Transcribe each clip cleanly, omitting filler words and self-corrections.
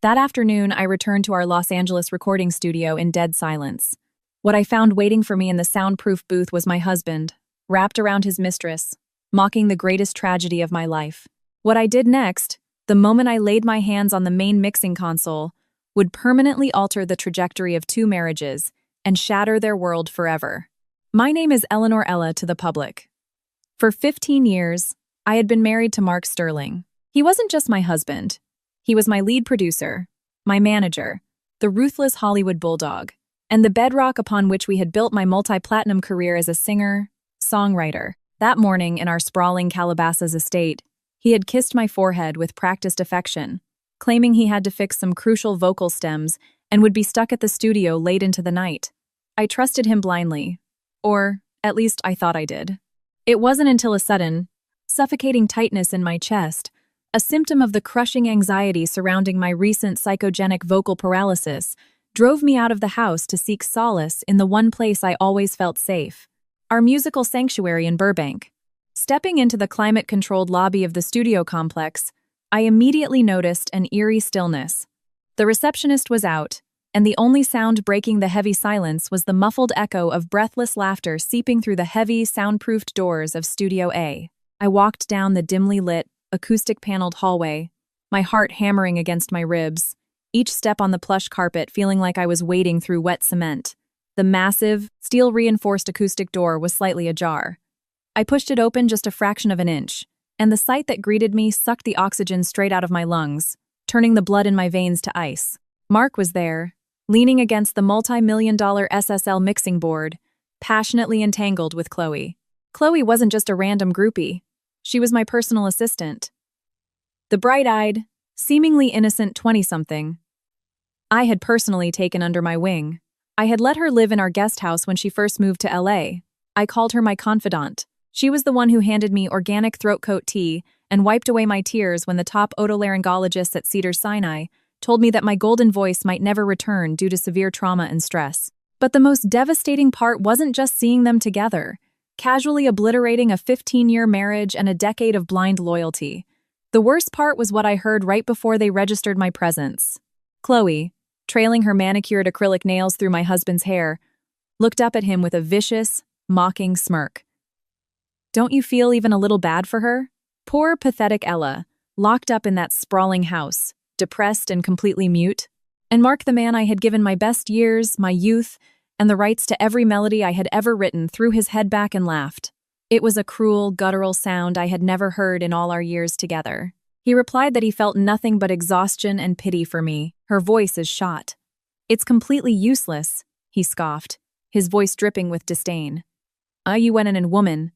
That afternoon, I returned to our Los Angeles recording studio in dead silence. What I found waiting for me in the soundproof booth was my husband, wrapped around his mistress, mocking the greatest tragedy of my life. What I did next, the moment I laid my hands on the main mixing console, would permanently alter the trajectory of two marriages and shatter their world forever. My name is Eleanor Ella to the public. For 15 years, I had been married to Mark Sterling. He wasn't just my husband. He was my lead producer, my manager, the ruthless Hollywood bulldog, and the bedrock upon which we had built my multi-platinum career as a singer, songwriter. That morning in our sprawling Calabasas estate, he had kissed my forehead with practiced affection, claiming he had to fix some crucial vocal stems and would be stuck at the studio late into the night. I trusted him blindly, or at least I thought I did. It wasn't until a sudden, suffocating tightness in my chest, a symptom of the crushing anxiety surrounding my recent psychogenic vocal paralysis, drove me out of the house to seek solace in the one place I always felt safe, our musical sanctuary in Burbank. Stepping into the climate-controlled lobby of the studio complex, I immediately noticed an eerie stillness. The receptionist was out, and the only sound breaking the heavy silence was the muffled echo of breathless laughter seeping through the heavy, soundproofed doors of Studio A. I walked down the dimly lit, acoustic-paneled hallway, my heart hammering against my ribs, each step on the plush carpet feeling like I was wading through wet cement. The massive, steel-reinforced acoustic door was slightly ajar. I pushed it open just a fraction of an inch, and the sight that greeted me sucked the oxygen straight out of my lungs, turning the blood in my veins to ice. Mark was there, leaning against the multi-million-dollar SSL mixing board, passionately entangled with Chloe. Chloe wasn't just a random groupie. She was my personal assistant. The bright-eyed, seemingly innocent 20-something I had personally taken under my wing. I had let her live in our guest house when she first moved to LA. I called her my confidant. She was the one who handed me organic throat coat tea and wiped away my tears when the top otolaryngologists at Cedars-Sinai told me that my golden voice might never return due to severe trauma and stress. But the most devastating part wasn't just seeing them together, casually obliterating a 15-year marriage and a decade of blind loyalty. The worst part was what I heard right before they registered my presence. Chloe, trailing her manicured acrylic nails through my husband's hair, looked up at him with a vicious, mocking smirk. Don't you feel even a little bad for her? Poor, pathetic Ella, locked up in that sprawling house, depressed and completely mute. And Mark, the man I had given my best years, my youth, and the rights to every melody I had ever written, threw his head back and laughed. It was a cruel, guttural sound I had never heard in all our years together. He replied that he felt nothing but exhaustion and pity for me. Her voice is shot. It's completely useless, he scoffed, his voice dripping with disdain. You went in and woman.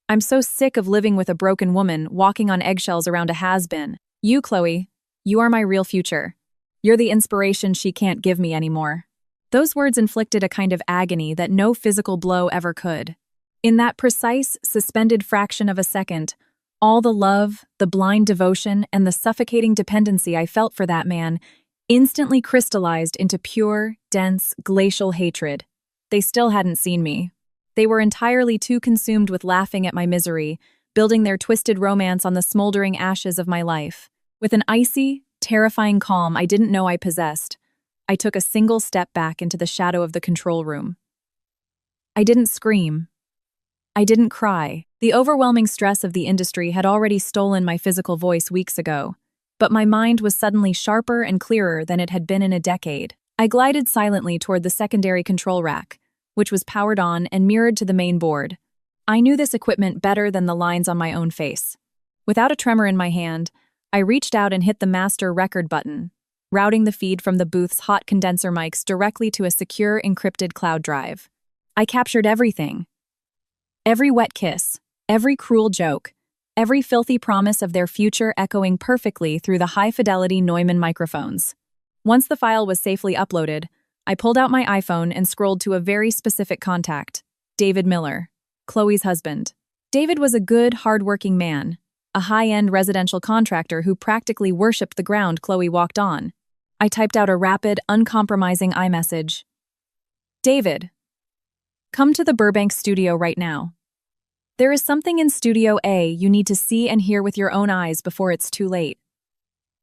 I'm so sick of living with a broken woman, walking on eggshells around a has-been. You, Chloe, you are my real future. You're the inspiration she can't give me anymore. Those words inflicted a kind of agony that no physical blow ever could. In that precise, suspended fraction of a second, all the love, the blind devotion, and the suffocating dependency I felt for that man instantly crystallized into pure, dense, glacial hatred. They still hadn't seen me. They were entirely too consumed with laughing at my misery, building their twisted romance on the smoldering ashes of my life. With an icy, terrifying calm I didn't know I possessed, I took a single step back into the shadow of the control room. I didn't scream. I didn't cry. The overwhelming stress of the industry had already stolen my physical voice weeks ago, but my mind was suddenly sharper and clearer than it had been in a decade. I glided silently toward the secondary control rack, which was powered on and mirrored to the main board. I knew this equipment better than the lines on my own face. Without a tremor in my hand, I reached out and hit the master record button, routing the feed from the booth's hot condenser mics directly to a secure, encrypted cloud drive. I captured everything. Every wet kiss, every cruel joke, every filthy promise of their future echoing perfectly through the high-fidelity Neumann microphones. Once the file was safely uploaded, I pulled out my iPhone and scrolled to a very specific contact, David Miller, Chloe's husband. David was a good, hard-working man, a high-end residential contractor who practically worshipped the ground Chloe walked on. I typed out a rapid, uncompromising iMessage. David, come to the Burbank studio right now. There is something in Studio A you need to see and hear with your own eyes before it's too late.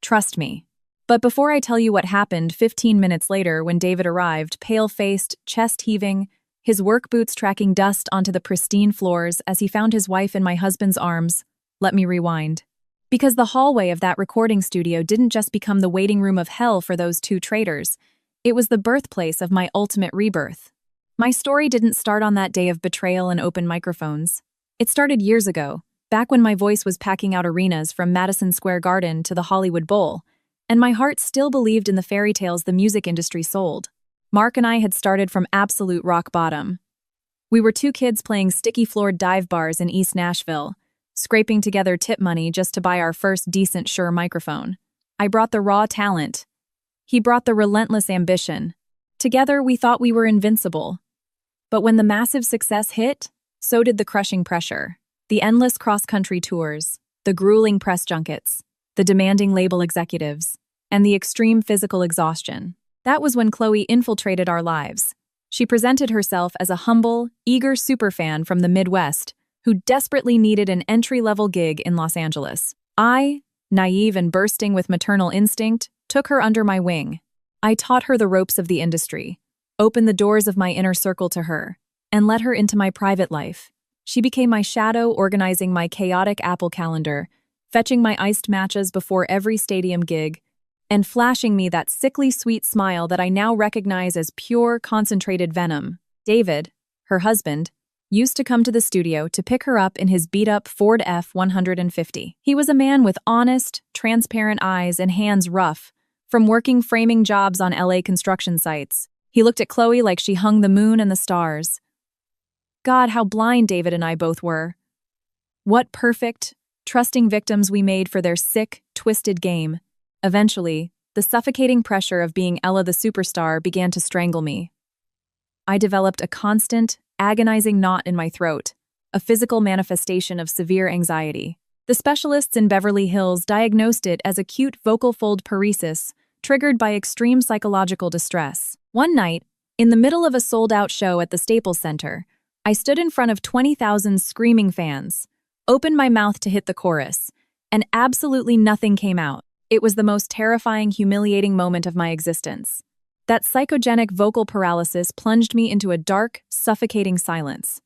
Trust me. But before I tell you what happened 15 minutes later when David arrived, pale-faced, chest heaving, his work boots tracking dust onto the pristine floors as he found his wife in my husband's arms, let me rewind. Because the hallway of that recording studio didn't just become the waiting room of hell for those two traitors, it was the birthplace of my ultimate rebirth. My story didn't start on that day of betrayal and open microphones. It started years ago, back when my voice was packing out arenas from Madison Square Garden to the Hollywood Bowl, and my heart still believed in the fairy tales the music industry sold. Mark and I had started from absolute rock bottom. We were two kids playing sticky-floored dive bars in East Nashville, scraping together tip money just to buy our first decent Shure microphone. I brought the raw talent. He brought the relentless ambition. Together, we thought we were invincible. But when the massive success hit, so did the crushing pressure. The endless cross-country tours, the grueling press junkets, the demanding label executives, and the extreme physical exhaustion. That was when Chloe infiltrated our lives. She presented herself as a humble, eager superfan from the Midwest who desperately needed an entry-level gig in Los Angeles. I, naive and bursting with maternal instinct, took her under my wing. I taught her the ropes of the industry, opened the doors of my inner circle to her, and let her into my private life. She became my shadow, organizing my chaotic Apple calendar, fetching my iced matches before every stadium gig, and flashing me that sickly sweet smile that I now recognize as pure, concentrated venom. David, her husband, used to come to the studio to pick her up in his beat-up Ford F-150. He was a man with honest, transparent eyes and hands rough, from working framing jobs on LA construction sites. He looked at Chloe like she hung the moon and the stars. God, how blind David and I both were. What perfect, trusting victims we made for their sick, twisted game. Eventually, the suffocating pressure of being Ella the superstar began to strangle me. I developed a constant, agonizing knot in my throat, a physical manifestation of severe anxiety. The specialists in Beverly Hills diagnosed it as acute vocal fold paresis, triggered by extreme psychological distress. One night, in the middle of a sold-out show at the Staples Center, I stood in front of 20,000 screaming fans, opened my mouth to hit the chorus, and absolutely nothing came out. It was the most terrifying, humiliating moment of my existence. That psychogenic vocal paralysis plunged me into a dark, suffocating silence.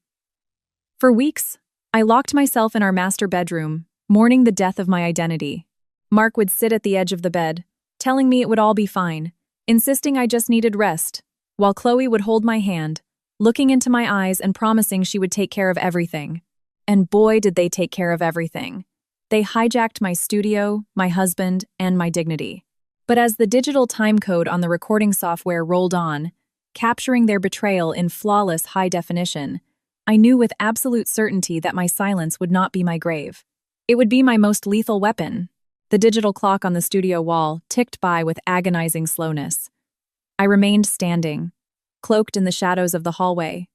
For weeks, I locked myself in our master bedroom, mourning the death of my identity. Mark would sit at the edge of the bed, telling me it would all be fine, insisting I just needed rest, while Chloe would hold my hand, looking into my eyes and promising she would take care of everything. And boy, did they take care of everything. They hijacked my studio, my husband, and my dignity. But as the digital timecode on the recording software rolled on, capturing their betrayal in flawless high definition, I knew with absolute certainty that my silence would not be my grave. It would be my most lethal weapon. The digital clock on the studio wall ticked by with agonizing slowness. I remained standing, cloaked in the shadows of the hallway,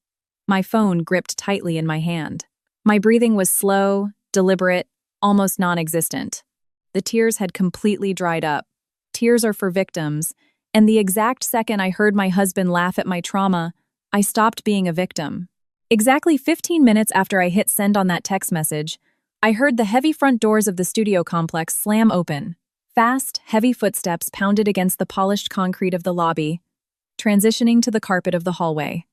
my phone gripped tightly in my hand. My breathing was slow, deliberate, almost non-existent. The tears had completely dried up. Tears are for victims, and the exact second I heard my husband laugh at my trauma, I stopped being a victim. Exactly 15 minutes after I hit send on that text message, I heard the heavy front doors of the studio complex slam open. Fast, heavy footsteps pounded against the polished concrete of the lobby, transitioning to the carpet of the hallway.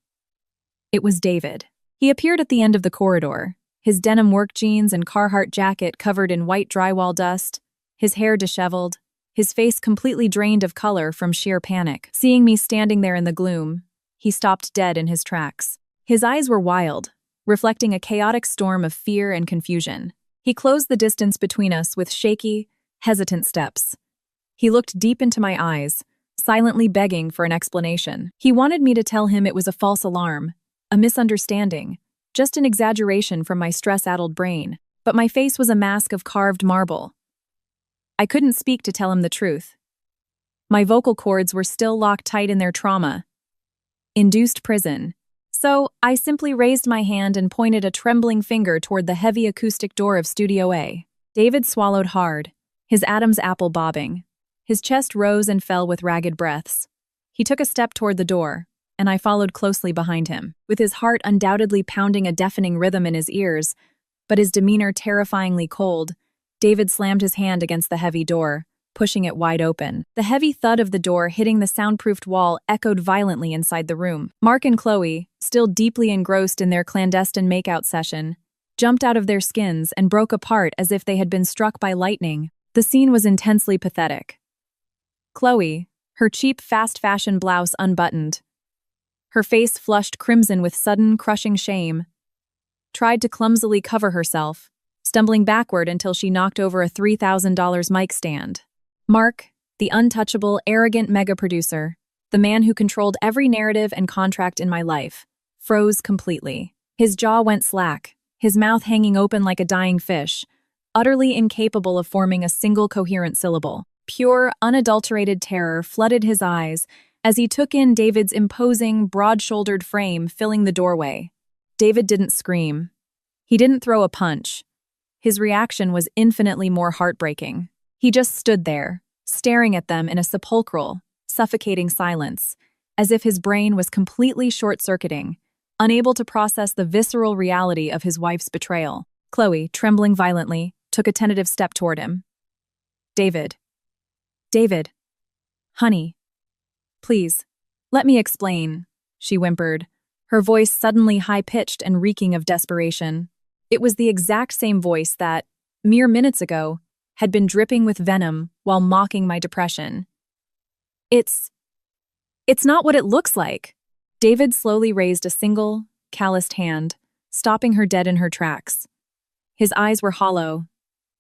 It was David. He appeared at the end of the corridor, his denim work jeans and Carhartt jacket covered in white drywall dust, his hair disheveled, his face completely drained of color from sheer panic. Seeing me standing there in the gloom, he stopped dead in his tracks. His eyes were wild, reflecting a chaotic storm of fear and confusion. He closed the distance between us with shaky, hesitant steps. He looked deep into my eyes, silently begging for an explanation. He wanted me to tell him it was a false alarm, a misunderstanding, just an exaggeration from my stress-addled brain. But my face was a mask of carved marble. I couldn't speak to tell him the truth. My vocal cords were still locked tight in their trauma-induced prison, so I simply raised my hand and pointed a trembling finger toward the heavy acoustic door of Studio A. David swallowed hard, his Adam's apple bobbing. His chest rose and fell with ragged breaths. He took a step toward the door, and I followed closely behind him, with his heart undoubtedly pounding a deafening rhythm in his ears, but his demeanor terrifyingly cold. David slammed his hand against the heavy door, pushing it wide open. The heavy thud of the door hitting the soundproofed wall echoed violently inside the room. Mark and Chloe, still deeply engrossed in their clandestine makeout session, jumped out of their skins and broke apart as if they had been struck by lightning. The scene was intensely pathetic. Chloe, her cheap fast-fashion blouse unbuttoned, her face flushed crimson with sudden, crushing shame, tried to clumsily cover herself, stumbling backward until she knocked over a $3,000 mic stand. Mark, the untouchable, arrogant mega-producer, the man who controlled every narrative and contract in my life, froze completely. His jaw went slack, his mouth hanging open like a dying fish, utterly incapable of forming a single coherent syllable. Pure, unadulterated terror flooded his eyes as he took in David's imposing, broad-shouldered frame filling the doorway. David didn't scream. He didn't throw a punch. His reaction was infinitely more heartbreaking. He just stood there, staring at them in a sepulchral, suffocating silence, as if his brain was completely short-circuiting, unable to process the visceral reality of his wife's betrayal. Chloe, trembling violently, took a tentative step toward him. David. Honey. Please, let me explain, she whimpered, her voice suddenly high-pitched and reeking of desperation. It was the exact same voice that, mere minutes ago, had been dripping with venom while mocking my depression. It's not what it looks like. David slowly raised a single, calloused hand, stopping her dead in her tracks. His eyes were hollow,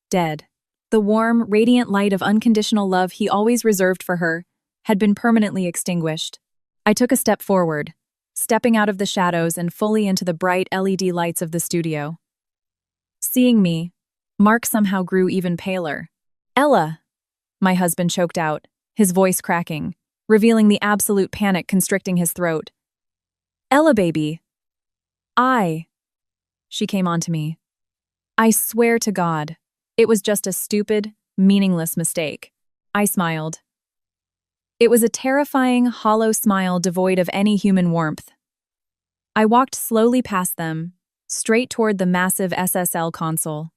dead. The warm, radiant light of unconditional love he always reserved for her had been permanently extinguished. I took a step forward, stepping out of the shadows and fully into the bright LED lights of the studio. Seeing me, Mark somehow grew even paler. Ella, my husband choked out, his voice cracking, revealing the absolute panic constricting his throat. Ella, baby. She came on to me. I swear to God, it was just a stupid, meaningless mistake. I smiled. It was a terrifying, hollow smile devoid of any human warmth. I walked slowly past them, straight toward the massive SSL console.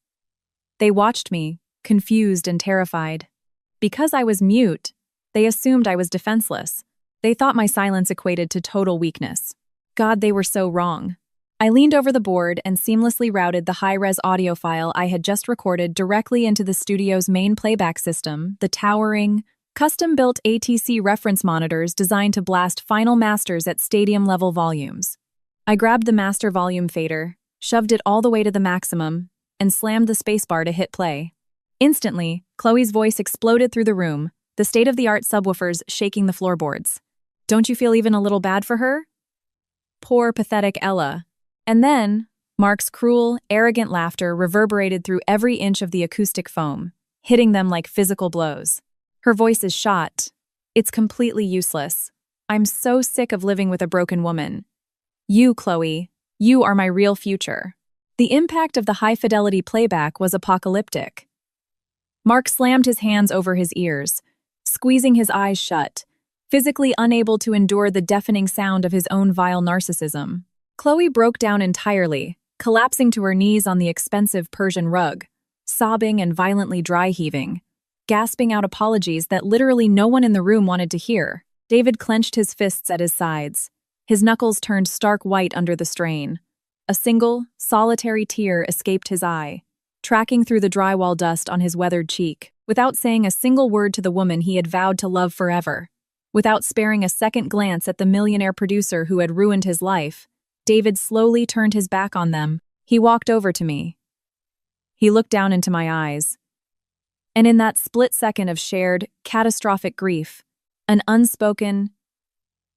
They watched me, confused and terrified. Because I was mute, they assumed I was defenseless. They thought my silence equated to total weakness. God, they were so wrong. I leaned over the board and seamlessly routed the high-res audio file I had just recorded directly into the studio's main playback system, the towering, custom-built ATC reference monitors designed to blast final masters at stadium-level volumes. I grabbed the master volume fader, shoved it all the way to the maximum, and slammed the spacebar to hit play. Instantly, Chloe's voice exploded through the room, the state-of-the-art subwoofers shaking the floorboards. Don't you feel even a little bad for her? Poor, pathetic Ella. And then, Mark's cruel, arrogant laughter reverberated through every inch of the acoustic foam, hitting them like physical blows. Her voice is shot. It's completely useless. I'm so sick of living with a broken woman. You, Chloe, you are my real future. The impact of the high-fidelity playback was apocalyptic. Mark slammed his hands over his ears, squeezing his eyes shut, physically unable to endure the deafening sound of his own vile narcissism. Chloe broke down entirely, collapsing to her knees on the expensive Persian rug, sobbing and violently dry-heaving, gasping out apologies that literally no one in the room wanted to hear. David clenched his fists at his sides. His knuckles turned stark white under the strain. A single, solitary tear escaped his eye, tracking through the drywall dust on his weathered cheek. Without saying a single word to the woman he had vowed to love forever, without sparing a second glance at the millionaire producer who had ruined his life, David slowly turned his back on them. He walked over to me. He looked down into my eyes. And in that split second of shared, catastrophic grief, an unspoken,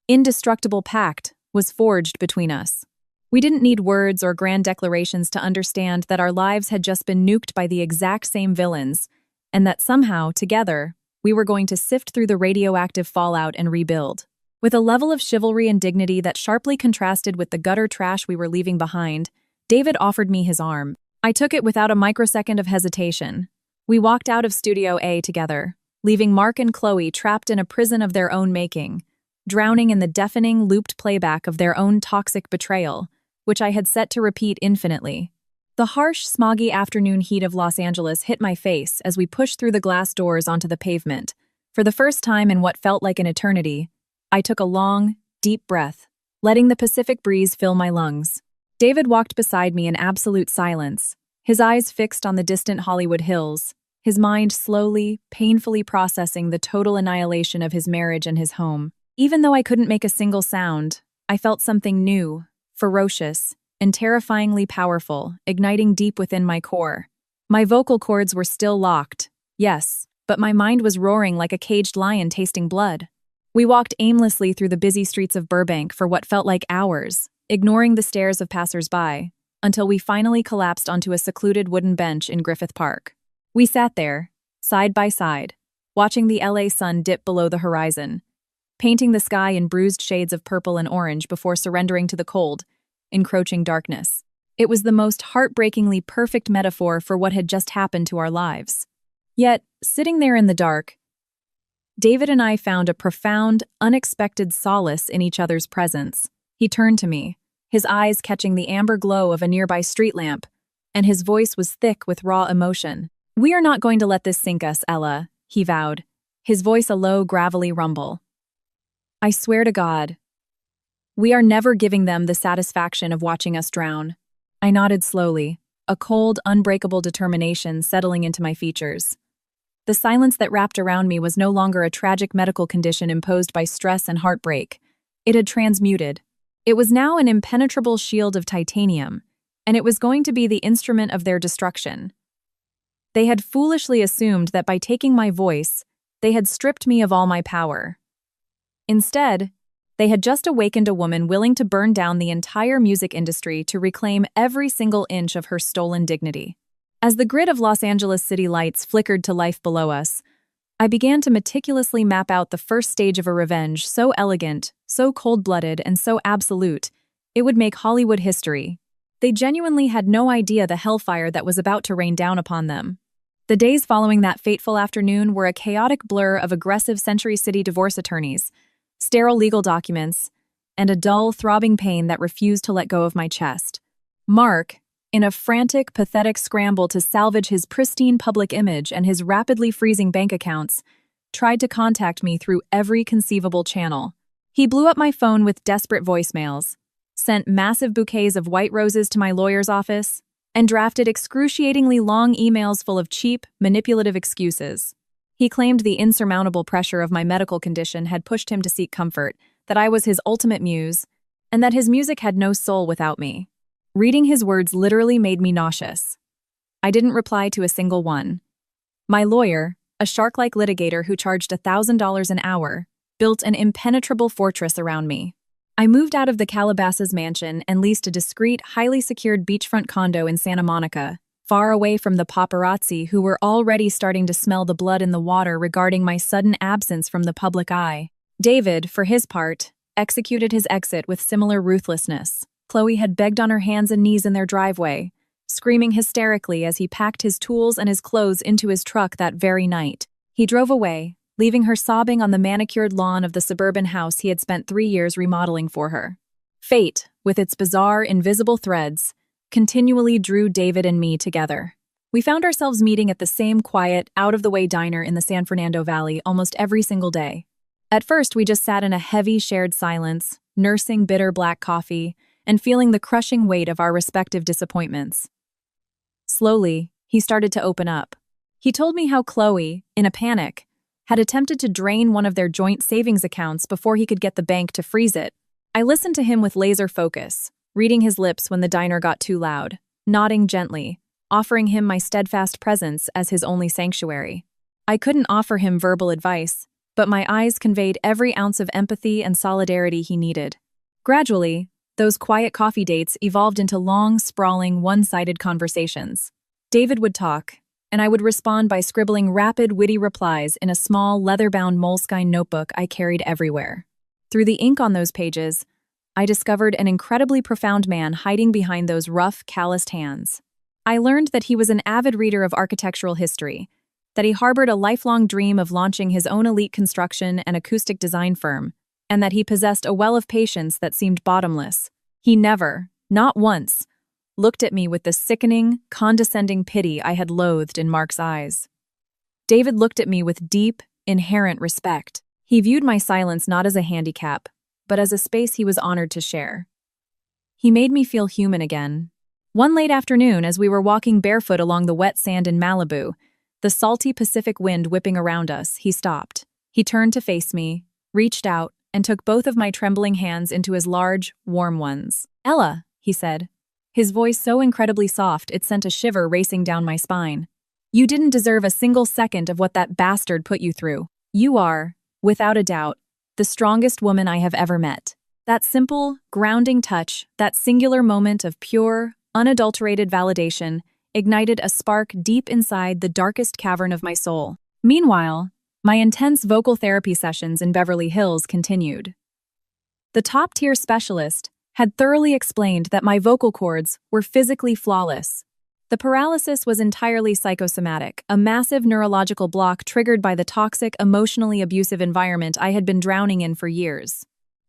indestructible pact was forged between us. We didn't need words or grand declarations to understand that our lives had just been nuked by the exact same villains, and that somehow, together, we were going to sift through the radioactive fallout and rebuild. With a level of chivalry and dignity that sharply contrasted with the gutter trash we were leaving behind, David offered me his arm. I took it without a microsecond of hesitation. We walked out of Studio A together, leaving Mark and Chloe trapped in a prison of their own making, drowning in the deafening, looped playback of their own toxic betrayal, which I had set to repeat infinitely. The harsh, smoggy afternoon heat of Los Angeles hit my face as we pushed through the glass doors onto the pavement. For the first time in what felt like an eternity, I took a long, deep breath, letting the Pacific breeze fill my lungs. David walked beside me in absolute silence, his eyes fixed on the distant Hollywood hills, his mind slowly, painfully processing the total annihilation of his marriage and his home. Even though I couldn't make a single sound, I felt something new, ferocious, and terrifyingly powerful, igniting deep within my core. My vocal cords were still locked, yes, but my mind was roaring like a caged lion tasting blood. We walked aimlessly through the busy streets of Burbank for what felt like hours, ignoring the stares of passers-by, until we finally collapsed onto a secluded wooden bench in Griffith Park. We sat there, side by side, watching the LA sun dip below the horizon, painting the sky in bruised shades of purple and orange before surrendering to the cold, encroaching darkness. It was the most heartbreakingly perfect metaphor for what had just happened to our lives. Yet, sitting there in the dark, David and I found a profound, unexpected solace in each other's presence. He turned to me, his eyes catching the amber glow of a nearby street lamp, and his voice was thick with raw emotion. "We are not going to let this sink us, Ella," he vowed, his voice a low, gravelly rumble. "I swear to God, we are never giving them the satisfaction of watching us drown." I nodded slowly, a cold, unbreakable determination settling into my features. The silence that wrapped around me was no longer a tragic medical condition imposed by stress and heartbreak. It had transmuted. It was now an impenetrable shield of titanium, and it was going to be the instrument of their destruction. They had foolishly assumed that by taking my voice, they had stripped me of all my power. Instead, they had just awakened a woman willing to burn down the entire music industry to reclaim every single inch of her stolen dignity. As the grid of Los Angeles city lights flickered to life below us, I began to meticulously map out the first stage of a revenge so elegant, so cold-blooded, and so absolute, it would make Hollywood history. They genuinely had no idea the hellfire that was about to rain down upon them. The days following that fateful afternoon were a chaotic blur of aggressive Century City divorce attorneys, sterile legal documents, and a dull, throbbing pain that refused to let go of my chest. Mark, in a frantic, pathetic scramble to salvage his pristine public image and his rapidly freezing bank accounts, tried to contact me through every conceivable channel. He blew up my phone with desperate voicemails, sent massive bouquets of white roses to my lawyer's office, and drafted excruciatingly long emails full of cheap, manipulative excuses. He claimed the insurmountable pressure of my medical condition had pushed him to seek comfort, that I was his ultimate muse, and that his music had no soul without me. Reading his words literally made me nauseous. I didn't reply to a single one. My lawyer, a shark-like litigator who charged $1,000 an hour, built an impenetrable fortress around me. I moved out of the Calabasas mansion and leased a discreet, highly secured beachfront condo in Santa Monica, far away from the paparazzi who were already starting to smell the blood in the water regarding my sudden absence from the public eye. David, for his part, executed his exit with similar ruthlessness. Chloe had begged on her hands and knees in their driveway, screaming hysterically as he packed his tools and his clothes into his truck that very night. He drove away, leaving her sobbing on the manicured lawn of the suburban house he had spent 3 years remodeling for her. Fate, with its bizarre, invisible threads, continually drew David and me together. We found ourselves meeting at the same quiet, out-of-the-way diner in the San Fernando Valley almost every single day. At first, we just sat in a heavy, shared silence, nursing bitter black coffee, and feeling the crushing weight of our respective disappointments. Slowly, he started to open up. He told me how Chloe, in a panic, had attempted to drain one of their joint savings accounts before he could get the bank to freeze it. I listened to him with laser focus, reading his lips when the diner got too loud, nodding gently, offering him my steadfast presence as his only sanctuary. I couldn't offer him verbal advice, but my eyes conveyed every ounce of empathy and solidarity he needed. Gradually, those quiet coffee dates evolved into long, sprawling, one-sided conversations. David would talk, and I would respond by scribbling rapid, witty replies in a small, leather-bound moleskine notebook I carried everywhere. Through the ink on those pages, I discovered an incredibly profound man hiding behind those rough, calloused hands. I learned that he was an avid reader of architectural history, that he harbored a lifelong dream of launching his own elite construction and acoustic design firm, and that he possessed a well of patience that seemed bottomless. He never, not once, looked at me with the sickening, condescending pity I had loathed in Mark's eyes. David looked at me with deep, inherent respect. He viewed my silence not as a handicap, but as a space he was honored to share. He made me feel human again. One late afternoon, as we were walking barefoot along the wet sand in Malibu, the salty Pacific wind whipping around us, he stopped. He turned to face me, reached out, and took both of my trembling hands into his large, warm ones. "Ella," he said, his voice so incredibly soft it sent a shiver racing down my spine. "You didn't deserve a single second of what that bastard put you through. You are, without a doubt, the strongest woman I have ever met." That simple, grounding touch, that singular moment of pure, unadulterated validation, ignited a spark deep inside the darkest cavern of my soul. Meanwhile, my intense vocal therapy sessions in Beverly Hills continued. The top-tier specialist had thoroughly explained that my vocal cords were physically flawless. The paralysis was entirely psychosomatic, a massive neurological block triggered by the toxic, emotionally abusive environment I had been drowning in for years.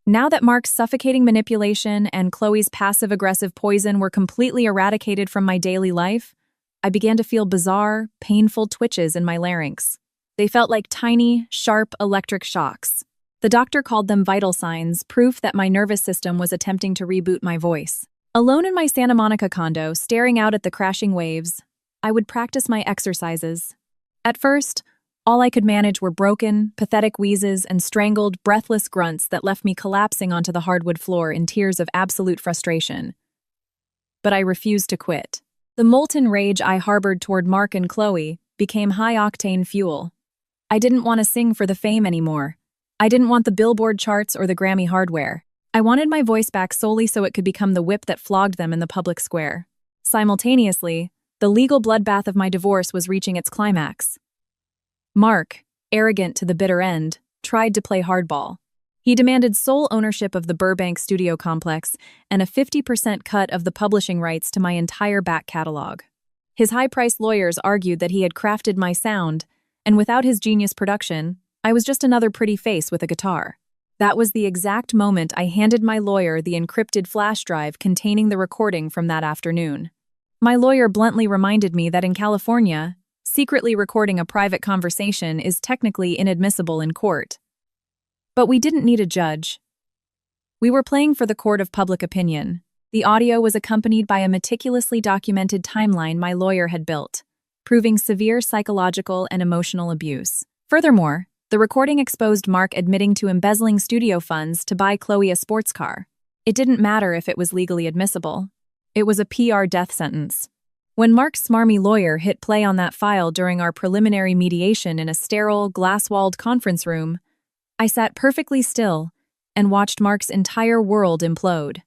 Now that Mark's suffocating manipulation and Chloe's passive-aggressive poison were completely eradicated from my daily life, I began to feel bizarre, painful twitches in my larynx. They felt like tiny, sharp electric shocks. The doctor called them vital signs, proof that my nervous system was attempting to reboot my voice. Alone in my Santa Monica condo, staring out at the crashing waves, I would practice my exercises. At first, all I could manage were broken, pathetic wheezes and strangled, breathless grunts that left me collapsing onto the hardwood floor in tears of absolute frustration. But I refused to quit. The molten rage I harbored toward Mark and Chloe became high-octane fuel. I didn't want to sing for the fame anymore. I didn't want the Billboard charts or the Grammy hardware. I wanted my voice back solely so it could become the whip that flogged them in the public square. Simultaneously, the legal bloodbath of my divorce was reaching its climax. Mark, arrogant to the bitter end, tried to play hardball. He demanded sole ownership of the Burbank studio complex and a 50% cut of the publishing rights to my entire back catalog. His high-priced lawyers argued that he had crafted my sound, and without his genius production, I was just another pretty face with a guitar. That was the exact moment I handed my lawyer the encrypted flash drive containing the recording from that afternoon. My lawyer bluntly reminded me that in California, secretly recording a private conversation is technically inadmissible in court. But we didn't need a judge. We were playing for the court of public opinion. The audio was accompanied by a meticulously documented timeline my lawyer had built, proving severe psychological and emotional abuse. Furthermore, the recording exposed Mark admitting to embezzling studio funds to buy Chloe a sports car. It didn't matter if it was legally admissible. It was a PR death sentence. When Mark's smarmy lawyer hit play on that file during our preliminary mediation in a sterile, glass-walled conference room, I sat perfectly still and watched Mark's entire world implode.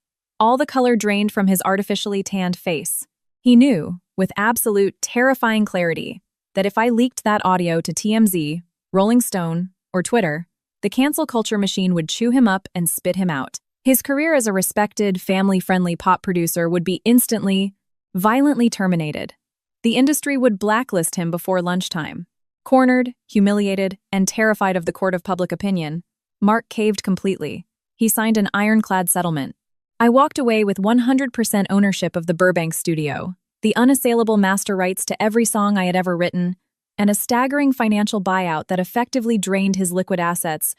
All the color drained from his artificially tanned face. He knew, with absolute, terrifying clarity, that if I leaked that audio to TMZ, Rolling Stone, or Twitter, the cancel culture machine would chew him up and spit him out. His career as a respected, family-friendly pop producer would be instantly, violently terminated. The industry would blacklist him before lunchtime. Cornered, humiliated, and terrified of the court of public opinion, Mark caved completely. He signed an ironclad settlement. I walked away with 100% ownership of the Burbank studio, the unassailable master rights to every song I had ever written, and a staggering financial buyout that effectively drained his liquid assets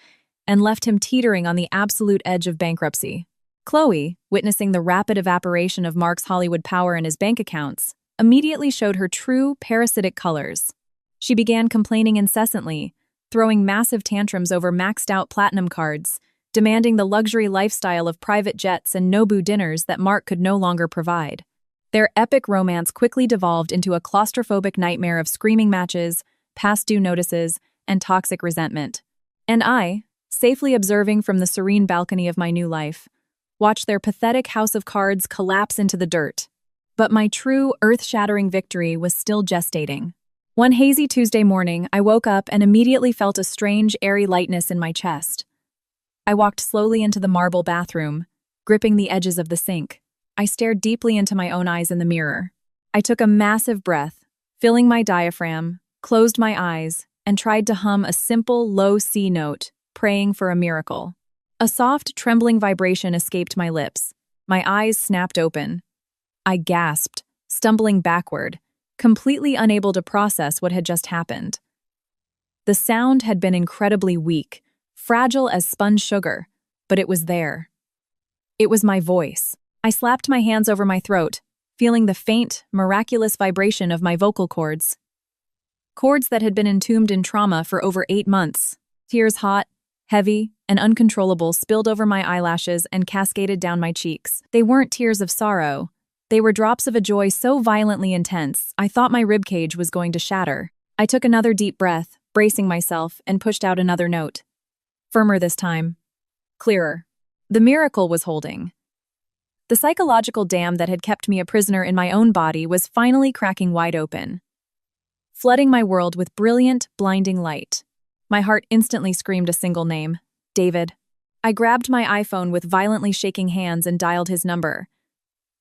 and left him teetering on the absolute edge of bankruptcy. Chloe, witnessing the rapid evaporation of Mark's Hollywood power in his bank accounts, immediately showed her true parasitic colors. She began complaining incessantly, throwing massive tantrums over maxed-out platinum cards, demanding the luxury lifestyle of private jets and Nobu dinners that Mark could no longer provide. Their epic romance quickly devolved into a claustrophobic nightmare of screaming matches, past-due notices, and toxic resentment. And I, safely observing from the serene balcony of my new life, watched their pathetic house of cards collapse into the dirt. But my true, earth-shattering victory was still gestating. One hazy Tuesday morning, I woke up and immediately felt a strange, airy lightness in my chest. I walked slowly into the marble bathroom, gripping the edges of the sink. I stared deeply into my own eyes in the mirror. I took a massive breath, filling my diaphragm, closed my eyes, and tried to hum a simple, low C note, praying for a miracle. A soft, trembling vibration escaped my lips. My eyes snapped open. I gasped, stumbling backward, completely unable to process what had just happened. The sound had been incredibly weak, fragile as spun sugar, but it was there. It was my voice. I slapped my hands over my throat, feeling the faint, miraculous vibration of my vocal cords. Cords that had been entombed in trauma for over 8 months. Tears hot, heavy, and uncontrollable spilled over my eyelashes and cascaded down my cheeks. They weren't tears of sorrow. They were drops of a joy so violently intense, I thought my ribcage was going to shatter. I took another deep breath, bracing myself, and pushed out another note. Firmer this time. Clearer. The miracle was holding. The psychological dam that had kept me a prisoner in my own body was finally cracking wide open, flooding my world with brilliant, blinding light. My heart instantly screamed a single name: David. I grabbed my iPhone with violently shaking hands and dialed his number.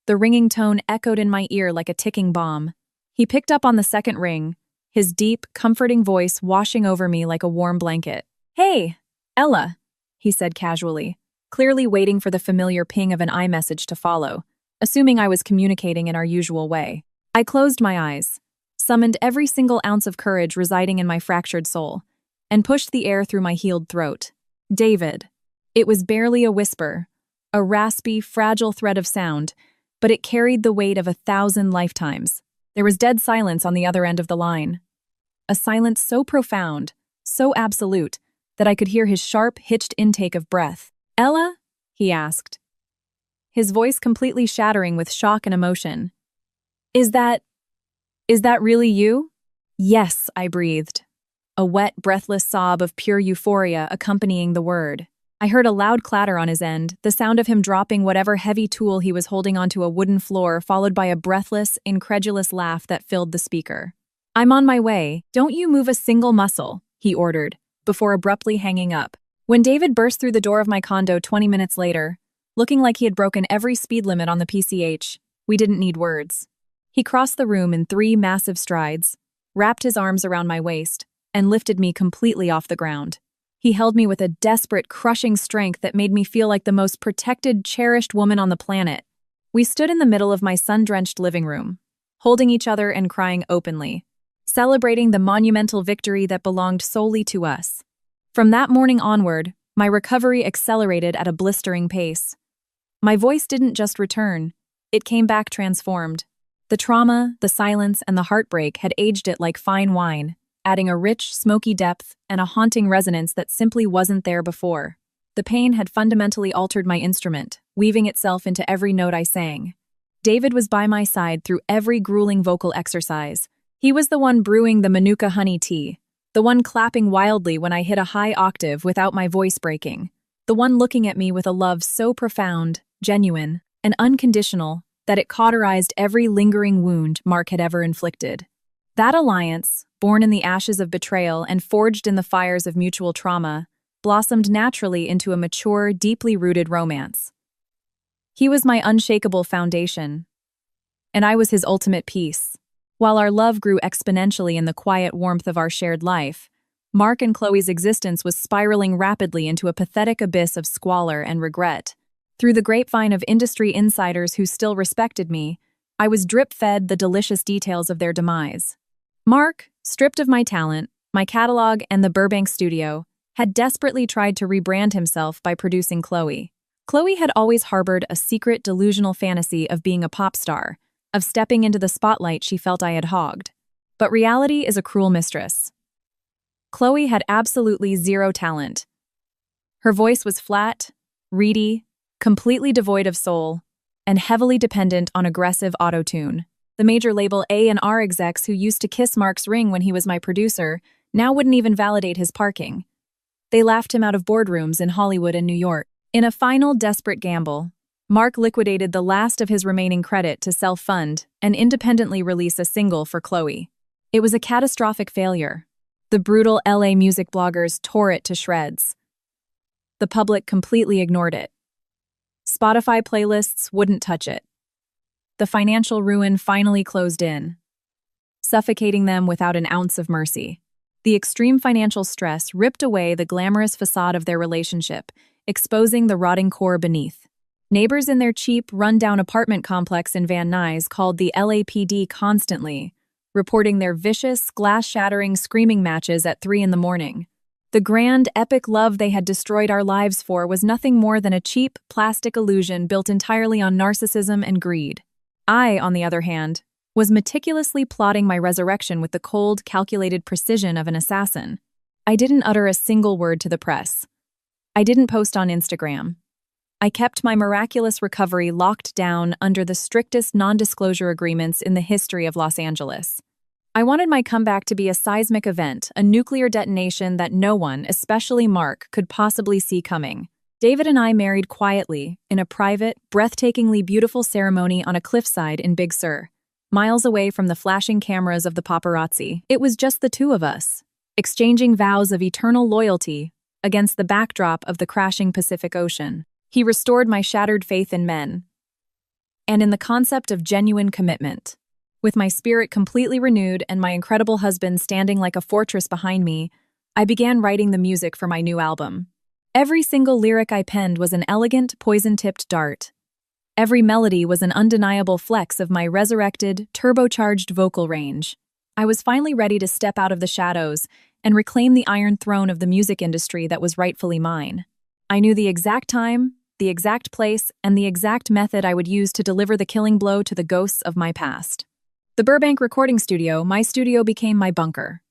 The ringing tone echoed in my ear like a ticking bomb. He picked up on the second ring, his deep, comforting voice washing over me like a warm blanket. "Hey, Ella," he said casually, clearly waiting for the familiar ping of an iMessage to follow, assuming I was communicating in our usual way. I closed my eyes, summoned every single ounce of courage residing in my fractured soul, and pushed the air through my healed throat. David. It was barely a whisper, a raspy, fragile thread of sound, but it carried the weight of 1,000 lifetimes. There was dead silence on the other end of the line. A silence so profound, so absolute, that I could hear his sharp, hitched intake of breath. "Ella?" he asked, his voice completely shattering with shock and emotion. Is that really you?" "Yes," I breathed, a wet, breathless sob of pure euphoria accompanying the word. I heard a loud clatter on his end, the sound of him dropping whatever heavy tool he was holding onto a wooden floor, followed by a breathless, incredulous laugh that filled the speaker. "I'm on my way. Don't you move a single muscle," he ordered, before abruptly hanging up. When David burst through the door of my condo 20 minutes later, looking like he had broken every speed limit on the PCH, we didn't need words. He crossed the room in 3 massive strides, wrapped his arms around my waist, and lifted me completely off the ground. He held me with a desperate, crushing strength that made me feel like the most protected, cherished woman on the planet. We stood in the middle of my sun-drenched living room, holding each other and crying openly, celebrating the monumental victory that belonged solely to us. From that morning onward, my recovery accelerated at a blistering pace. My voice didn't just return, it came back transformed. The trauma, the silence, and the heartbreak had aged it like fine wine, adding a rich, smoky depth and a haunting resonance that simply wasn't there before. The pain had fundamentally altered my instrument, weaving itself into every note I sang. David was by my side through every grueling vocal exercise. He was the one brewing the Manuka honey tea, the one clapping wildly when I hit a high octave without my voice breaking, the one looking at me with a love so profound, genuine, and unconditional that it cauterized every lingering wound Mark had ever inflicted. That alliance, born in the ashes of betrayal and forged in the fires of mutual trauma, blossomed naturally into a mature, deeply rooted romance. He was my unshakable foundation, and I was his ultimate peace. While our love grew exponentially in the quiet warmth of our shared life, Mark and Chloe's existence was spiraling rapidly into a pathetic abyss of squalor and regret. Through the grapevine of industry insiders who still respected me, I was drip-fed the delicious details of their demise. Mark, stripped of my talent, my catalog, and the Burbank studio, had desperately tried to rebrand himself by producing Chloe. Chloe had always harbored a secret delusional fantasy of being a pop star, of stepping into the spotlight she felt I had hogged. But reality is a cruel mistress. Chloe had absolutely zero talent. Her voice was flat, reedy, completely devoid of soul, and heavily dependent on aggressive auto-tune. The major label A&R execs who used to kiss Mark's ring when he was my producer now wouldn't even validate his parking. They laughed him out of boardrooms in Hollywood and New York. In a final desperate gamble, Mark liquidated the last of his remaining credit to self-fund and independently release a single for Chloe. It was a catastrophic failure. The brutal LA music bloggers tore it to shreds. The public completely ignored it. Spotify playlists wouldn't touch it. The financial ruin finally closed in, suffocating them without an ounce of mercy. The extreme financial stress ripped away the glamorous facade of their relationship, exposing the rotting core beneath. Neighbors in their cheap, run-down apartment complex in Van Nuys called the LAPD constantly, reporting their vicious, glass-shattering screaming matches at 3 in the morning. The grand, epic love they had destroyed our lives for was nothing more than a cheap, plastic illusion built entirely on narcissism and greed. I, on the other hand, was meticulously plotting my resurrection with the cold, calculated precision of an assassin. I didn't utter a single word to the press. I didn't post on Instagram. I kept my miraculous recovery locked down under the strictest non-disclosure agreements in the history of Los Angeles. I wanted my comeback to be a seismic event, a nuclear detonation that no one, especially Mark, could possibly see coming. David and I married quietly, in a private, breathtakingly beautiful ceremony on a cliffside in Big Sur, miles away from the flashing cameras of the paparazzi. It was just the two of us, exchanging vows of eternal loyalty against the backdrop of the crashing Pacific Ocean. He restored my shattered faith in men and in the concept of genuine commitment. With my spirit completely renewed and my incredible husband standing like a fortress behind me, I began writing the music for my new album. Every single lyric I penned was an elegant, poison-tipped dart. Every melody was an undeniable flex of my resurrected, turbocharged vocal range. I was finally ready to step out of the shadows and reclaim the iron throne of the music industry that was rightfully mine. I knew the exact time, the exact place, and the exact method I would use to deliver the killing blow to the ghosts of my past. The Burbank recording studio, my studio, became my bunker.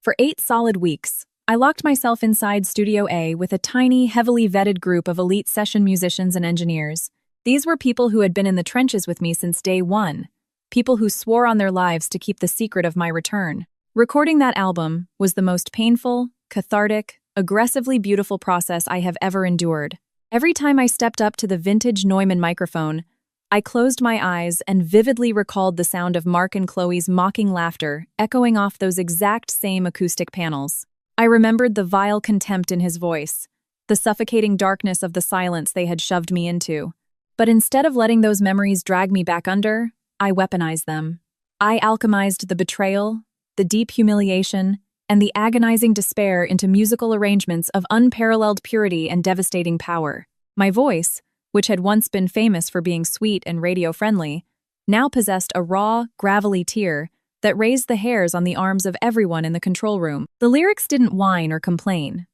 For 8 solid weeks, I locked myself inside Studio A with a tiny, heavily vetted group of elite session musicians and engineers. These were people who had been in the trenches with me since day one, people who swore on their lives to keep the secret of my return. Recording that album was the most painful, cathartic, aggressively beautiful process I have ever endured. Every time I stepped up to the vintage Neumann microphone, I closed my eyes and vividly recalled the sound of Mark and Chloe's mocking laughter echoing off those exact same acoustic panels. I remembered the vile contempt in his voice, the suffocating darkness of the silence they had shoved me into. But instead of letting those memories drag me back under, I weaponized them. I alchemized the betrayal, the deep humiliation, and the agonizing despair into musical arrangements of unparalleled purity and devastating power. My voice, which had once been famous for being sweet and radio-friendly, now possessed a raw, gravelly tier that raised the hairs on the arms of everyone in the control room. The lyrics didn't whine or complain.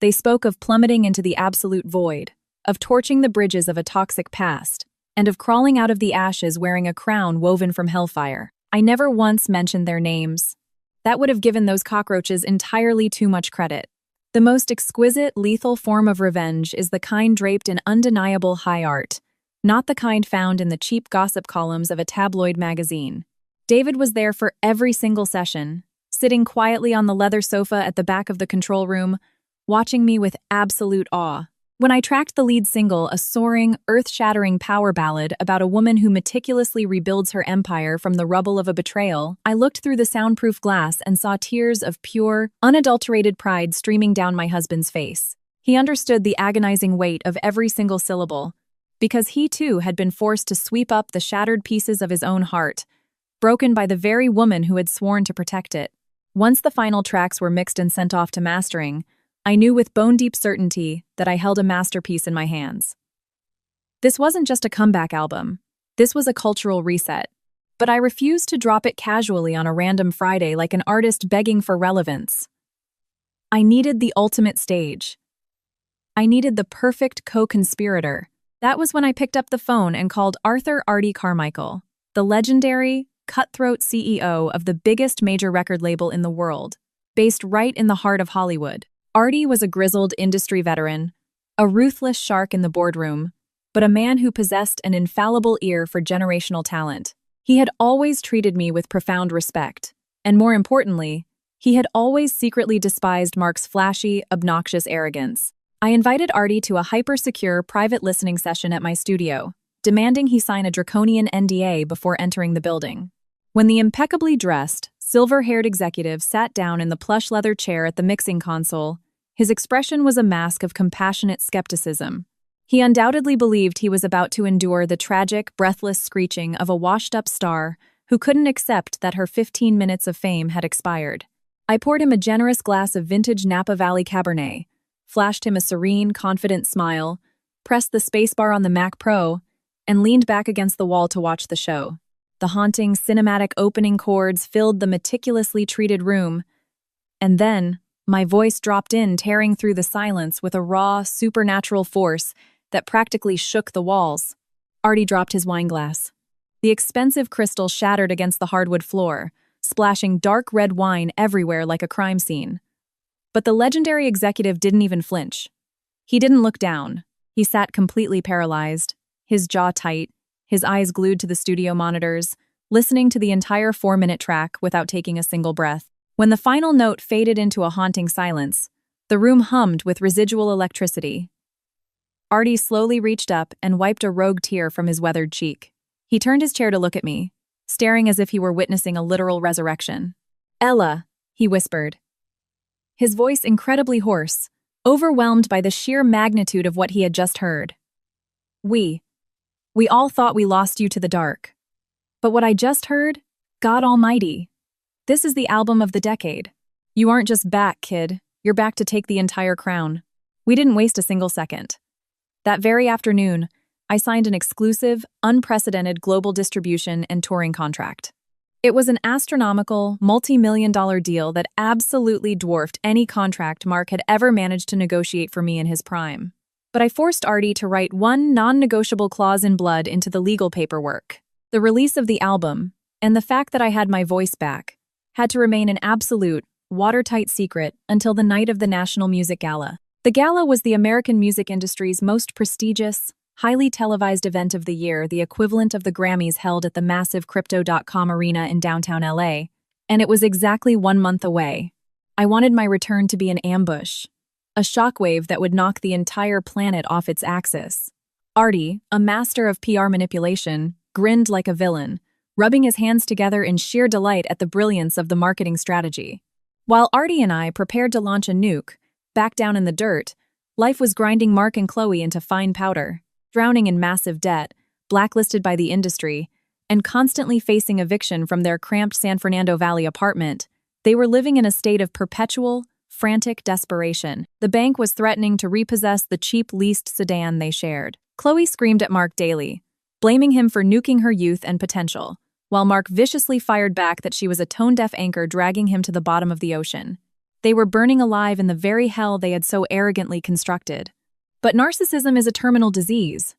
They spoke of plummeting into the absolute void, of torching the bridges of a toxic past, and of crawling out of the ashes wearing a crown woven from hellfire. I never once mentioned their names. That would have given those cockroaches entirely too much credit. The most exquisite, lethal form of revenge is the kind draped in undeniable high art, not the kind found in the cheap gossip columns of a tabloid magazine. David was there for every single session, sitting quietly on the leather sofa at the back of the control room, watching me with absolute awe. When I tracked the lead single, a soaring, earth-shattering power ballad about a woman who meticulously rebuilds her empire from the rubble of a betrayal, I looked through the soundproof glass and saw tears of pure, unadulterated pride streaming down my husband's face. He understood the agonizing weight of every single syllable, because he too had been forced to sweep up the shattered pieces of his own heart, broken by the very woman who had sworn to protect it. Once the final tracks were mixed and sent off to mastering, I knew with bone-deep certainty that I held a masterpiece in my hands. This wasn't just a comeback album. This was a cultural reset. But I refused to drop it casually on a random Friday like an artist begging for relevance. I needed the ultimate stage. I needed the perfect co-conspirator. That was when I picked up the phone and called Arthur "Artie" Carmichael, the legendary, cutthroat CEO of the biggest major record label in the world, based right in the heart of Hollywood. Artie was a grizzled industry veteran, a ruthless shark in the boardroom, but a man who possessed an infallible ear for generational talent. He had always treated me with profound respect, and more importantly, he had always secretly despised Mark's flashy, obnoxious arrogance. I invited Artie to a hyper-secure private listening session at my studio, demanding he sign a draconian NDA before entering the building. When the impeccably dressed, silver-haired executive sat down in the plush leather chair at the mixing console, his expression was a mask of compassionate skepticism. He undoubtedly believed he was about to endure the tragic, breathless screeching of a washed-up star who couldn't accept that her 15 minutes of fame had expired. I poured him a generous glass of vintage Napa Valley Cabernet, flashed him a serene, confident smile, pressed the spacebar on the Mac Pro, and leaned back against the wall to watch the show. The haunting, cinematic opening chords filled the meticulously treated room, and then my voice dropped in, tearing through the silence with a raw, supernatural force that practically shook the walls. Artie dropped his wineglass. The expensive crystal shattered against the hardwood floor, splashing dark red wine everywhere like a crime scene. But the legendary executive didn't even flinch. He didn't look down. He sat completely paralyzed, his jaw tight, his eyes glued to the studio monitors, listening to the entire 4-minute track without taking a single breath. When the final note faded into a haunting silence, the room hummed with residual electricity. Artie slowly reached up and wiped a rogue tear from his weathered cheek. He turned his chair to look at me, staring as if he were witnessing a literal resurrection. "Ella," he whispered, his voice incredibly hoarse, overwhelmed by the sheer magnitude of what he had just heard. We all thought we lost you to the dark. But what I just heard? God Almighty. This is the album of the decade. You aren't just back, kid. You're back to take the entire crown. We didn't waste a single second. That very afternoon, I signed an exclusive, unprecedented global distribution and touring contract. It was an astronomical, multi-million-dollar deal that absolutely dwarfed any contract Mark had ever managed to negotiate for me in his prime. But I forced Artie to write one non-negotiable clause in blood into the legal paperwork. The release of the album, and the fact that I had my voice back, had to remain an absolute, watertight secret until the night of the National Music Gala. The gala was the American music industry's most prestigious, highly televised event of the year, the equivalent of the Grammys held at the massive Crypto.com arena in downtown LA, and it was exactly 1 month away. I wanted my return to be an ambush, a shockwave that would knock the entire planet off its axis. Artie, a master of PR manipulation, grinned like a villain, rubbing his hands together in sheer delight at the brilliance of the marketing strategy. While Artie and I prepared to launch a nuke, back down in the dirt, life was grinding Mark and Chloe into fine powder, drowning in massive debt, blacklisted by the industry, and constantly facing eviction from their cramped San Fernando Valley apartment. They were living in a state of perpetual, frantic desperation. The bank was threatening to repossess the cheap leased sedan they shared. Chloe screamed at Mark daily, blaming him for nuking her youth and potential, while Mark viciously fired back that she was a tone-deaf anchor dragging him to the bottom of the ocean. They were burning alive in the very hell they had so arrogantly constructed. But narcissism is a terminal disease.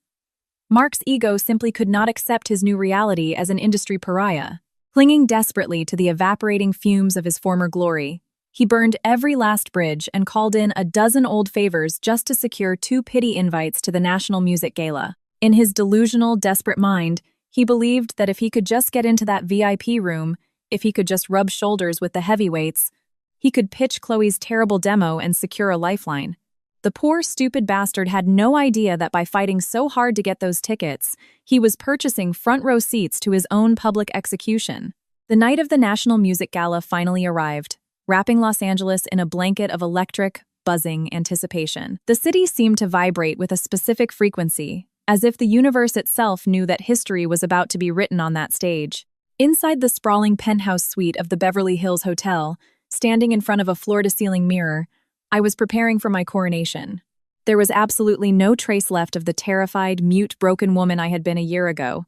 Mark's ego simply could not accept his new reality as an industry pariah. Clinging desperately to the evaporating fumes of his former glory, he burned every last bridge and called in a dozen old favors just to secure 2 pity invites to the National Music Gala. In his delusional, desperate mind, he believed that if he could just get into that VIP room, if he could just rub shoulders with the heavyweights, he could pitch Chloe's terrible demo and secure a lifeline. The poor, stupid bastard had no idea that by fighting so hard to get those tickets, he was purchasing front-row seats to his own public execution. The night of the National Music Gala finally arrived, wrapping Los Angeles in a blanket of electric, buzzing anticipation. The city seemed to vibrate with a specific frequency, as if the universe itself knew that history was about to be written on that stage. Inside the sprawling penthouse suite of the Beverly Hills Hotel, standing in front of a floor-to-ceiling mirror, I was preparing for my coronation. There was absolutely no trace left of the terrified, mute, broken woman I had been a year ago.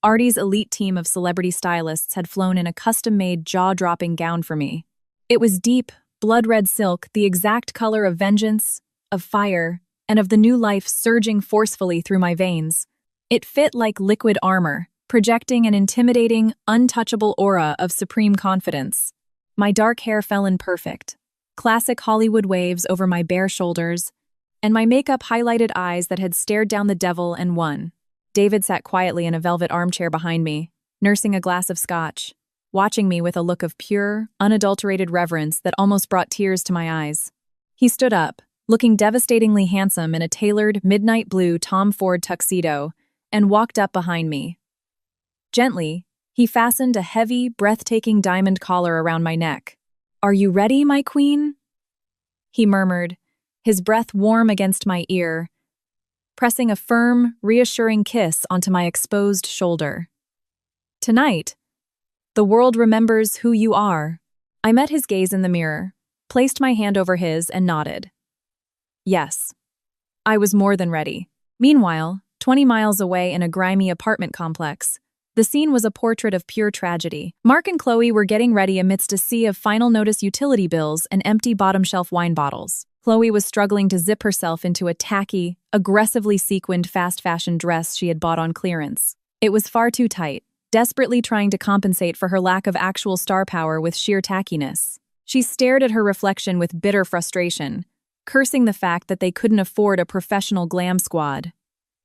Artie's elite team of celebrity stylists had flown in a custom-made, jaw-dropping gown for me. It was deep, blood-red silk, the exact color of vengeance, of fire, and of the new life surging forcefully through my veins. It fit like liquid armor, projecting an intimidating, untouchable aura of supreme confidence. My dark hair fell in perfect, classic Hollywood waves over my bare shoulders, and my makeup highlighted eyes that had stared down the devil and won. David sat quietly in a velvet armchair behind me, nursing a glass of scotch, watching me with a look of pure, unadulterated reverence that almost brought tears to my eyes. He stood up, looking devastatingly handsome in a tailored, midnight blue Tom Ford tuxedo, and walked up behind me. Gently, he fastened a heavy, breathtaking diamond collar around my neck. "Are you ready, my queen?" he murmured, his breath warm against my ear, pressing a firm, reassuring kiss onto my exposed shoulder. "Tonight, the world remembers who you are." I met his gaze in the mirror, placed my hand over his, and nodded. Yes, I was more than ready. Meanwhile, 20 miles away in a grimy apartment complex, the scene was a portrait of pure tragedy. Mark and Chloe were getting ready amidst a sea of final notice utility bills and empty bottom-shelf wine bottles. Chloe was struggling to zip herself into a tacky, aggressively sequined fast-fashion dress she had bought on clearance. It was far too tight, desperately trying to compensate for her lack of actual star power with sheer tackiness. She stared at her reflection with bitter frustration, cursing the fact that they couldn't afford a professional glam squad.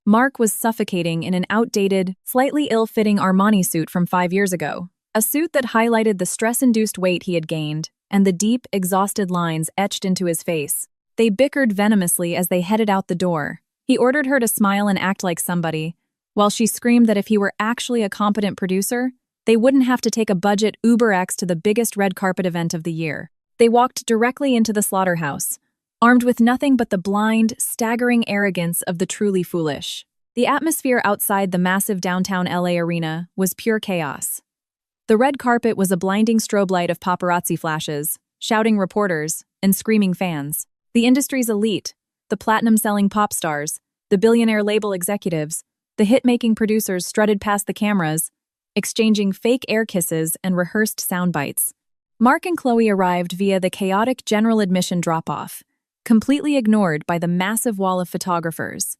Mark was suffocating in an outdated, slightly ill-fitting Armani suit from 5 years ago, a suit that highlighted the stress-induced weight he had gained and the deep, exhausted lines etched into his face. They bickered venomously as they headed out the door. He ordered her to smile and act like somebody, while she screamed that if he were actually a competent producer, they wouldn't have to take a budget Uber X to the biggest red carpet event of the year. They walked directly into the slaughterhouse, armed with nothing but the blind, staggering arrogance of the truly foolish. The atmosphere outside the massive downtown LA arena was pure chaos. The red carpet was a blinding strobe light of paparazzi flashes, shouting reporters, and screaming fans. The industry's elite, the platinum-selling pop stars, the billionaire label executives, the hit-making producers strutted past the cameras, exchanging fake air kisses and rehearsed sound bites. Mark and Chloe arrived via the chaotic general admission drop-off, completely ignored by the massive wall of photographers.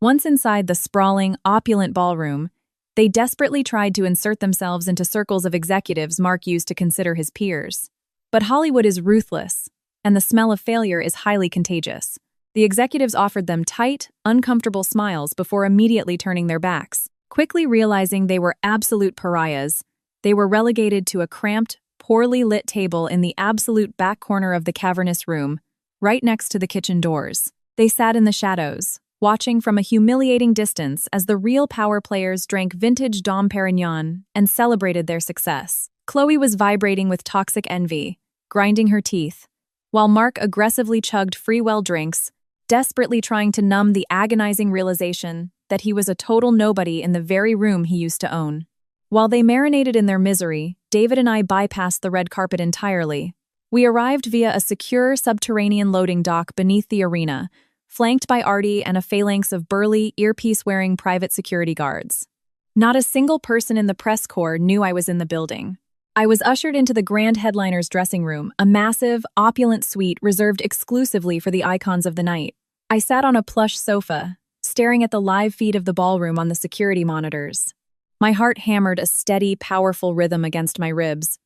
Once inside the sprawling, opulent ballroom, they desperately tried to insert themselves into circles of executives Mark used to consider his peers. But Hollywood is ruthless, and the smell of failure is highly contagious. The executives offered them tight, uncomfortable smiles before immediately turning their backs. Quickly realizing they were absolute pariahs, they were relegated to a cramped, poorly lit table in the absolute back corner of the cavernous room, right next to the kitchen doors. They sat in the shadows, watching from a humiliating distance as the real power players drank vintage Dom Perignon and celebrated their success. Chloe was vibrating with toxic envy, grinding her teeth, while Mark aggressively chugged Freewell drinks, desperately trying to numb the agonizing realization that he was a total nobody in the very room he used to own. While they marinated in their misery, David and I bypassed the red carpet entirely. We arrived via a secure subterranean loading dock beneath the arena, flanked by Artie and a phalanx of burly, earpiece-wearing private security guards. Not a single person in the press corps knew I was in the building. I was ushered into the grand headliner's dressing room, a massive, opulent suite reserved exclusively for the icons of the night. I sat on a plush sofa, staring at the live feed of the ballroom on the security monitors. My heart hammered a steady, powerful rhythm against my ribs.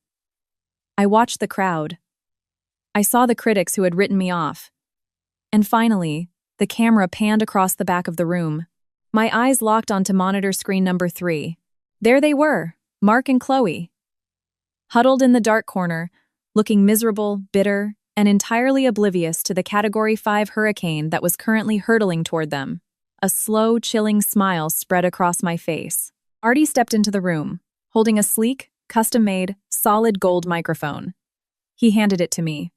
I watched the crowd. I saw the critics who had written me off. And finally, the camera panned across the back of the room. My eyes locked onto monitor screen number 3. There they were, Mark and Chloe. Huddled in the dark corner, looking miserable, bitter, and entirely oblivious to the Category 5 hurricane that was currently hurtling toward them. A slow, chilling smile spread across my face. Artie stepped into the room, holding a sleek, custom-made, solid gold microphone. He handed it to me.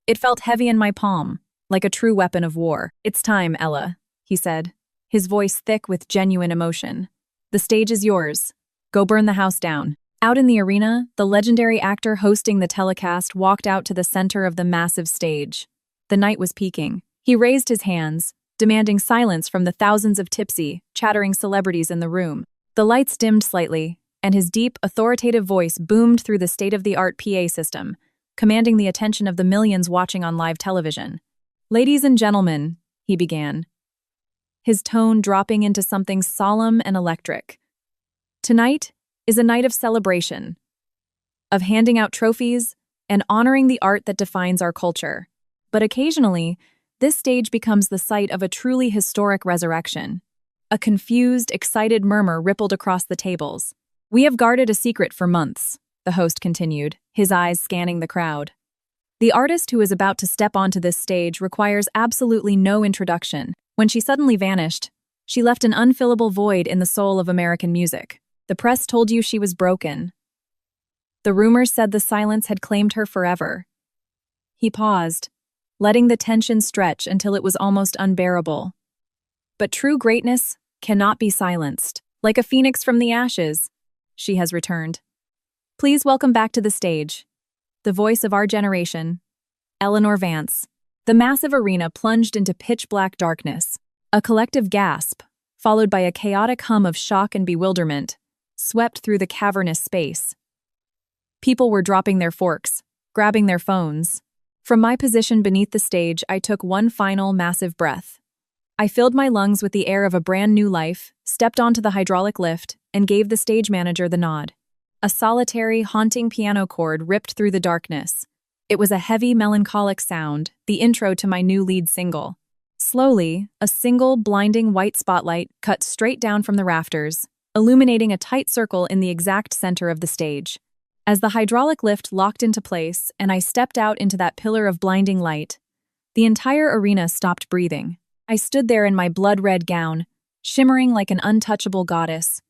It felt heavy in my palm, like a true weapon of war. "It's time, Ella," he said, his voice thick with genuine emotion. "The stage is yours. Go burn the house down." Out in the arena, the legendary actor hosting the telecast walked out to the center of the massive stage. The night was peaking. He raised his hands, demanding silence from the thousands of tipsy, chattering celebrities in the room. The lights dimmed slightly, and his deep, authoritative voice boomed through the state-of-the-art PA system, commanding the attention of the millions watching on live television. "Ladies and gentlemen," he began, his tone dropping into something solemn and electric. "Tonight is a night of celebration, of handing out trophies and honoring the art that defines our culture. But occasionally, this stage becomes the site of a truly historic resurrection." A confused, excited murmur rippled across the tables. "We have guarded a secret for months," the host continued, his eyes scanning the crowd. "The artist who is about to step onto this stage requires absolutely no introduction. When she suddenly vanished, she left an unfillable void in the soul of American music. The press told you she was broken. The rumors said the silence had claimed her forever." He paused, letting the tension stretch until it was almost unbearable. "But true greatness cannot be silenced. Like a phoenix from the ashes, she has returned. Please welcome back to the stage, the voice of our generation, Eleanor Vance." The massive arena plunged into pitch-black darkness. A collective gasp, followed by a chaotic hum of shock and bewilderment, swept through the cavernous space. People were dropping their forks, grabbing their phones. From my position beneath the stage, I took one final massive breath. I filled my lungs with the air of a brand new life, stepped onto the hydraulic lift, and gave the stage manager the nod. A solitary, haunting piano chord ripped through the darkness. It was a heavy, melancholic sound, the intro to my new lead single. Slowly, a single, blinding white spotlight cut straight down from the rafters, illuminating a tight circle in the exact center of the stage. As the hydraulic lift locked into place and I stepped out into that pillar of blinding light, the entire arena stopped breathing. I stood there in my blood-red gown, shimmering like an untouchable goddess,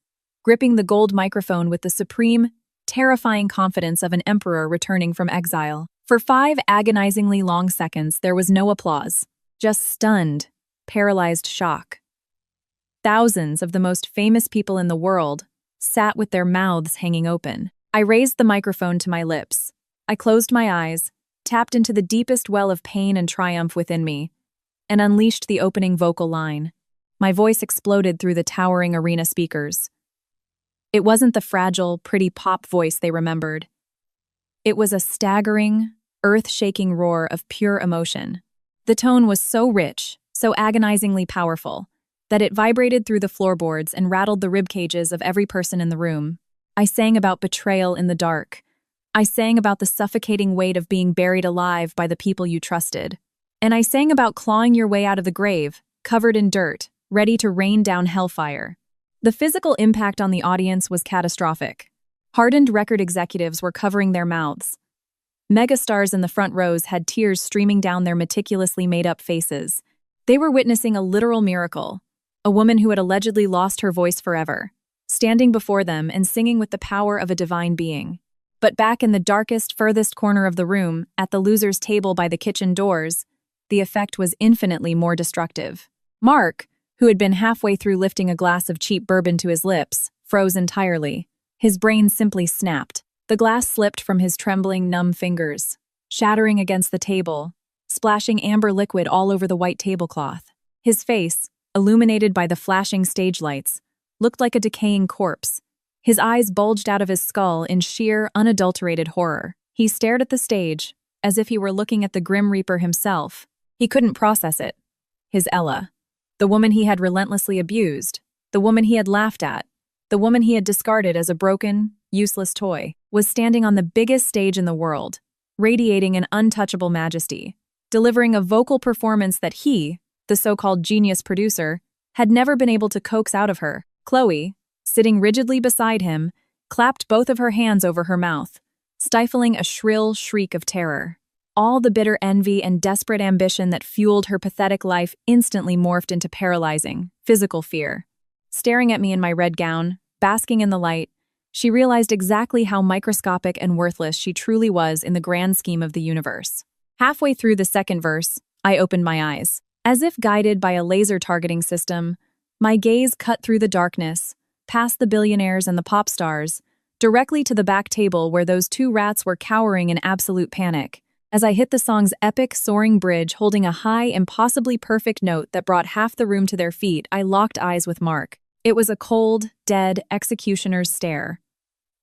gripping the gold microphone with the supreme, terrifying confidence of an emperor returning from exile. For 5 agonizingly long seconds, there was no applause, just stunned, paralyzed shock. Thousands of the most famous people in the world sat with their mouths hanging open. I raised the microphone to my lips. I closed my eyes, tapped into the deepest well of pain and triumph within me, and unleashed the opening vocal line. My voice exploded through the towering arena speakers. It wasn't the fragile, pretty pop voice they remembered. It was a staggering, earth-shaking roar of pure emotion. The tone was so rich, so agonizingly powerful, that it vibrated through the floorboards and rattled the rib cages of every person in the room. I sang about betrayal in the dark. I sang about the suffocating weight of being buried alive by the people you trusted. And I sang about clawing your way out of the grave, covered in dirt, ready to rain down hellfire. The physical impact on the audience was catastrophic. Hardened record executives were covering their mouths. Megastars in the front rows had tears streaming down their meticulously made-up faces. They were witnessing a literal miracle, a woman who had allegedly lost her voice forever, standing before them and singing with the power of a divine being. But back in the darkest, furthest corner of the room, at the loser's table by the kitchen doors, the effect was infinitely more destructive. Mark, who had been halfway through lifting a glass of cheap bourbon to his lips, froze entirely. His brain simply snapped. The glass slipped from his trembling, numb fingers, shattering against the table, splashing amber liquid all over the white tablecloth. His face, illuminated by the flashing stage lights, looked like a decaying corpse. His eyes bulged out of his skull in sheer, unadulterated horror. He stared at the stage, as if he were looking at the Grim Reaper himself. He couldn't process it. His Ella, the woman he had relentlessly abused, the woman he had laughed at, the woman he had discarded as a broken, useless toy, was standing on the biggest stage in the world, radiating an untouchable majesty, delivering a vocal performance that he, the so-called genius producer, had never been able to coax out of her. Chloe, sitting rigidly beside him, clapped both of her hands over her mouth, stifling a shrill shriek of terror. All the bitter envy and desperate ambition that fueled her pathetic life instantly morphed into paralyzing, physical fear. Staring at me in my red gown, basking in the light, she realized exactly how microscopic and worthless she truly was in the grand scheme of the universe. Halfway through the second verse, I opened my eyes. As if guided by a laser targeting system, my gaze cut through the darkness, past the billionaires and the pop stars, directly to the back table where those 2 rats were cowering in absolute panic. As I hit the song's epic, soaring bridge holding a high, impossibly perfect note that brought half the room to their feet, I locked eyes with Mark. It was a cold, dead executioner's stare.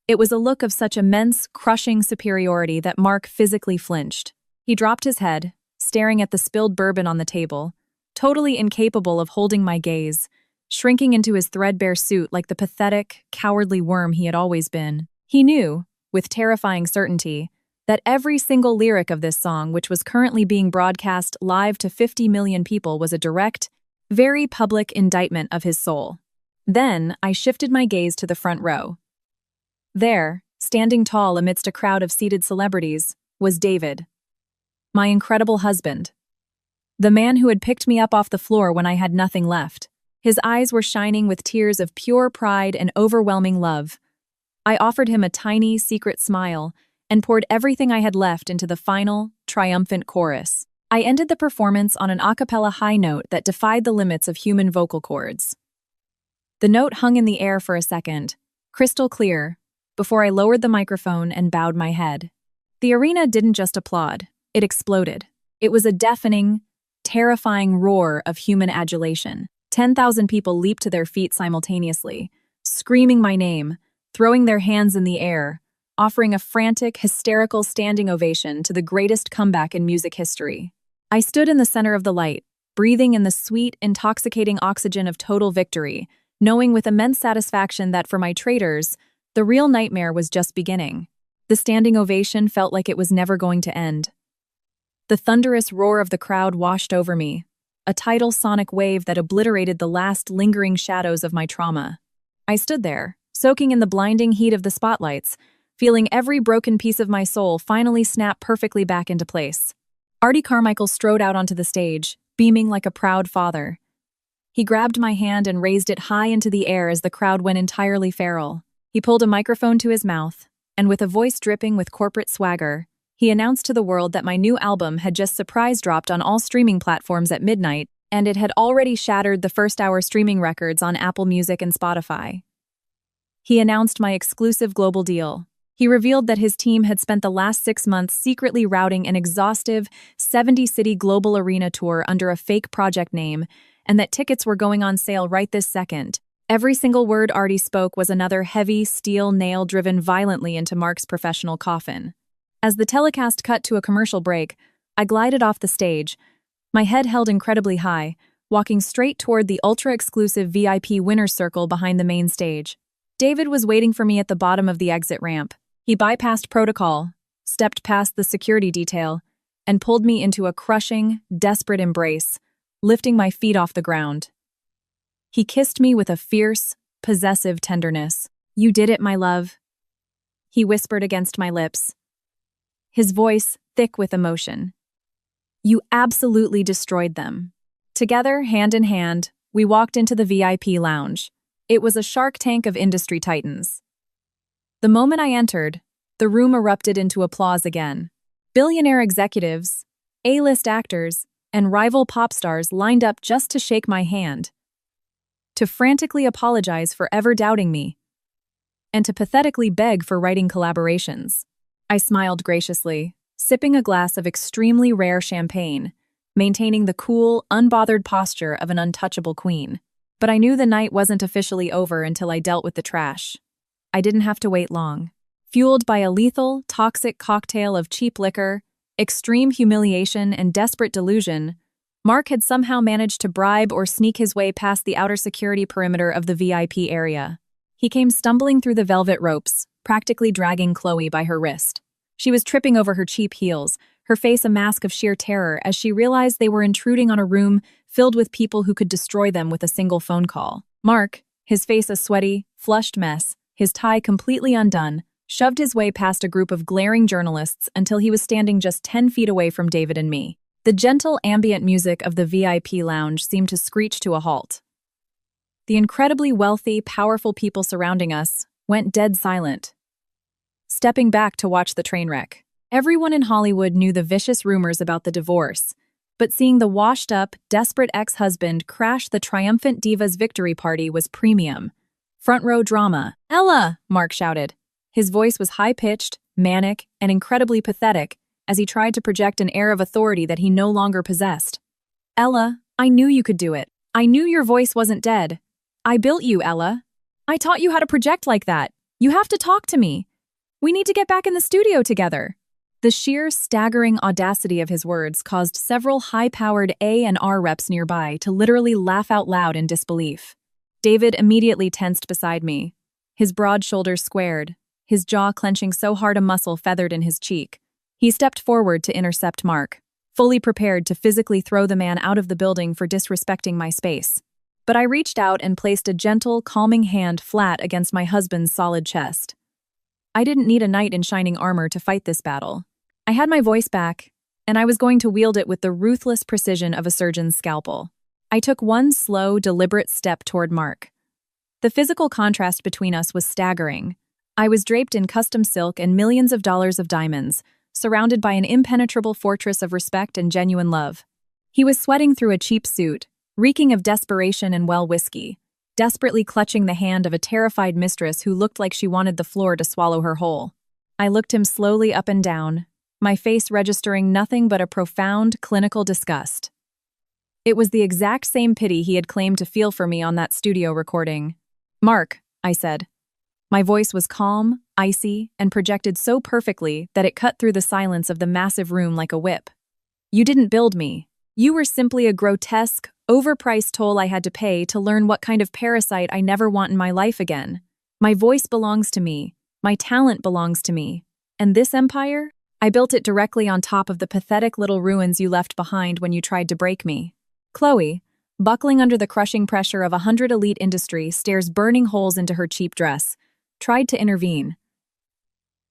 It was a look of such immense, crushing superiority that Mark physically flinched. He dropped his head, staring at the spilled bourbon on the table, totally incapable of holding my gaze, shrinking into his threadbare suit like the pathetic, cowardly worm he had always been. He knew, with terrifying certainty, that every single lyric of this song, which was currently being broadcast live to 50 million people, was a direct, very public indictment of his soul. Then I shifted my gaze to the front row. There, standing tall amidst a crowd of seated celebrities, was David, my incredible husband. The man who had picked me up off the floor when I had nothing left. His eyes were shining with tears of pure pride and overwhelming love. I offered him a tiny, secret smile and poured everything I had left into the final, triumphant chorus. I ended the performance on an a cappella high note that defied the limits of human vocal cords. The note hung in the air for a second, crystal clear, before I lowered the microphone and bowed my head. The arena didn't just applaud, it exploded. It was a deafening, terrifying roar of human adulation. 10,000 people leaped to their feet simultaneously, screaming my name, throwing their hands in the air, offering a frantic, hysterical standing ovation to the greatest comeback in music history. I stood in the center of the light, breathing in the sweet, intoxicating oxygen of total victory, knowing with immense satisfaction that for my traitors, the real nightmare was just beginning. The standing ovation felt like it was never going to end. The thunderous roar of the crowd washed over me, a tidal sonic wave that obliterated the last lingering shadows of my trauma. I stood there, soaking in the blinding heat of the spotlights, feeling every broken piece of my soul finally snap perfectly back into place. Artie Carmichael strode out onto the stage, beaming like a proud father. He grabbed my hand and raised it high into the air as the crowd went entirely feral. He pulled a microphone to his mouth, and with a voice dripping with corporate swagger, he announced to the world that my new album had just surprise dropped on all streaming platforms at midnight, and it had already shattered the first-hour streaming records on Apple Music and Spotify. He announced my exclusive global deal. He revealed that his team had spent the last 6 months secretly routing an exhaustive 70-city global arena tour under a fake project name, and that tickets were going on sale right this second. Every single word Artie spoke was another heavy steel nail driven violently into Mark's professional coffin. As the telecast cut to a commercial break, I glided off the stage, my head held incredibly high, walking straight toward the ultra-exclusive VIP winner's circle behind the main stage. David was waiting for me at the bottom of the exit ramp. He bypassed protocol, stepped past the security detail, and pulled me into a crushing, desperate embrace, lifting my feet off the ground. He kissed me with a fierce, possessive tenderness. "You did it, my love," he whispered against my lips, his voice thick with emotion. "You absolutely destroyed them." Together, hand in hand, we walked into the VIP lounge. It was a shark tank of industry titans. The moment I entered, the room erupted into applause again. Billionaire executives, A-list actors, and rival pop stars lined up just to shake my hand, to frantically apologize for ever doubting me, and to pathetically beg for writing collaborations. I smiled graciously, sipping a glass of extremely rare champagne, maintaining the cool, unbothered posture of an untouchable queen. But I knew the night wasn't officially over until I dealt with the trash. I didn't have to wait long. Fueled by a lethal, toxic cocktail of cheap liquor, extreme humiliation, and desperate delusion, Mark had somehow managed to bribe or sneak his way past the outer security perimeter of the VIP area. He came stumbling through the velvet ropes, practically dragging Chloe by her wrist. She was tripping over her cheap heels, her face a mask of sheer terror as she realized they were intruding on a room filled with people who could destroy them with a single phone call. Mark, his face a sweaty, flushed mess, his tie completely undone, shoved his way past a group of glaring journalists until he was standing just 10 feet away from David and me. The gentle ambient music of the VIP lounge seemed to screech to a halt. The incredibly wealthy, powerful people surrounding us went dead silent, stepping back to watch the train wreck. Everyone in Hollywood knew the vicious rumors about the divorce, but seeing the washed-up, desperate ex-husband crash the triumphant diva's victory party was premium. Front-row drama. "Ella!" Mark shouted. His voice was high-pitched, manic, and incredibly pathetic as he tried to project an air of authority that he no longer possessed. "Ella, I knew you could do it. I knew your voice wasn't dead. I built you, Ella. I taught you how to project like that. You have to talk to me. We need to get back in the studio together." The sheer, staggering audacity of his words caused several high-powered A&R reps nearby to literally laugh out loud in disbelief. David immediately tensed beside me, his broad shoulders squared, his jaw clenching so hard a muscle feathered in his cheek. He stepped forward to intercept Mark, fully prepared to physically throw the man out of the building for disrespecting my space. But I reached out and placed a gentle, calming hand flat against my husband's solid chest. I didn't need a knight in shining armor to fight this battle. I had my voice back, and I was going to wield it with the ruthless precision of a surgeon's scalpel. I took one slow, deliberate step toward Mark. The physical contrast between us was staggering. I was draped in custom silk and millions of dollars of diamonds, surrounded by an impenetrable fortress of respect and genuine love. He was sweating through a cheap suit, reeking of desperation and well whiskey, desperately clutching the hand of a terrified mistress who looked like she wanted the floor to swallow her whole. I looked him slowly up and down, my face registering nothing but a profound, clinical disgust. It was the exact same pity he had claimed to feel for me on that studio recording. "Mark," I said. My voice was calm, icy, and projected so perfectly that it cut through the silence of the massive room like a whip. "You didn't build me. You were simply a grotesque, overpriced toll I had to pay to learn what kind of parasite I never want in my life again. My voice belongs to me. My talent belongs to me. And this empire? I built it directly on top of the pathetic little ruins you left behind when you tried to break me." Chloe, buckling under the crushing pressure of 100 elite industry, stares burning holes into her cheap dress, tried to intervene.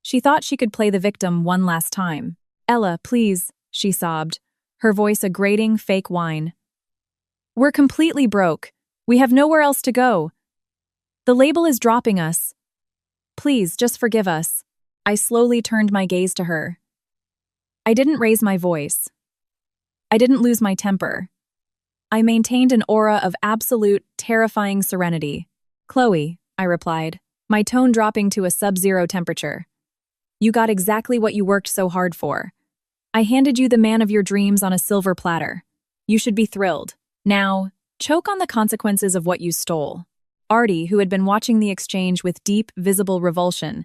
She thought she could play the victim one last time. "Ella, please," she sobbed, her voice a grating, fake whine. "We're completely broke. We have nowhere else to go. The label is dropping us. Please, just forgive us." I slowly turned my gaze to her. I didn't raise my voice. I didn't lose my temper. I maintained an aura of absolute, terrifying serenity. "Chloe," I replied, my tone dropping to a sub-zero temperature. "You got exactly what you worked so hard for. I handed you the man of your dreams on a silver platter. You should be thrilled. Now, choke on the consequences of what you stole." Artie, who had been watching the exchange with deep, visible revulsion,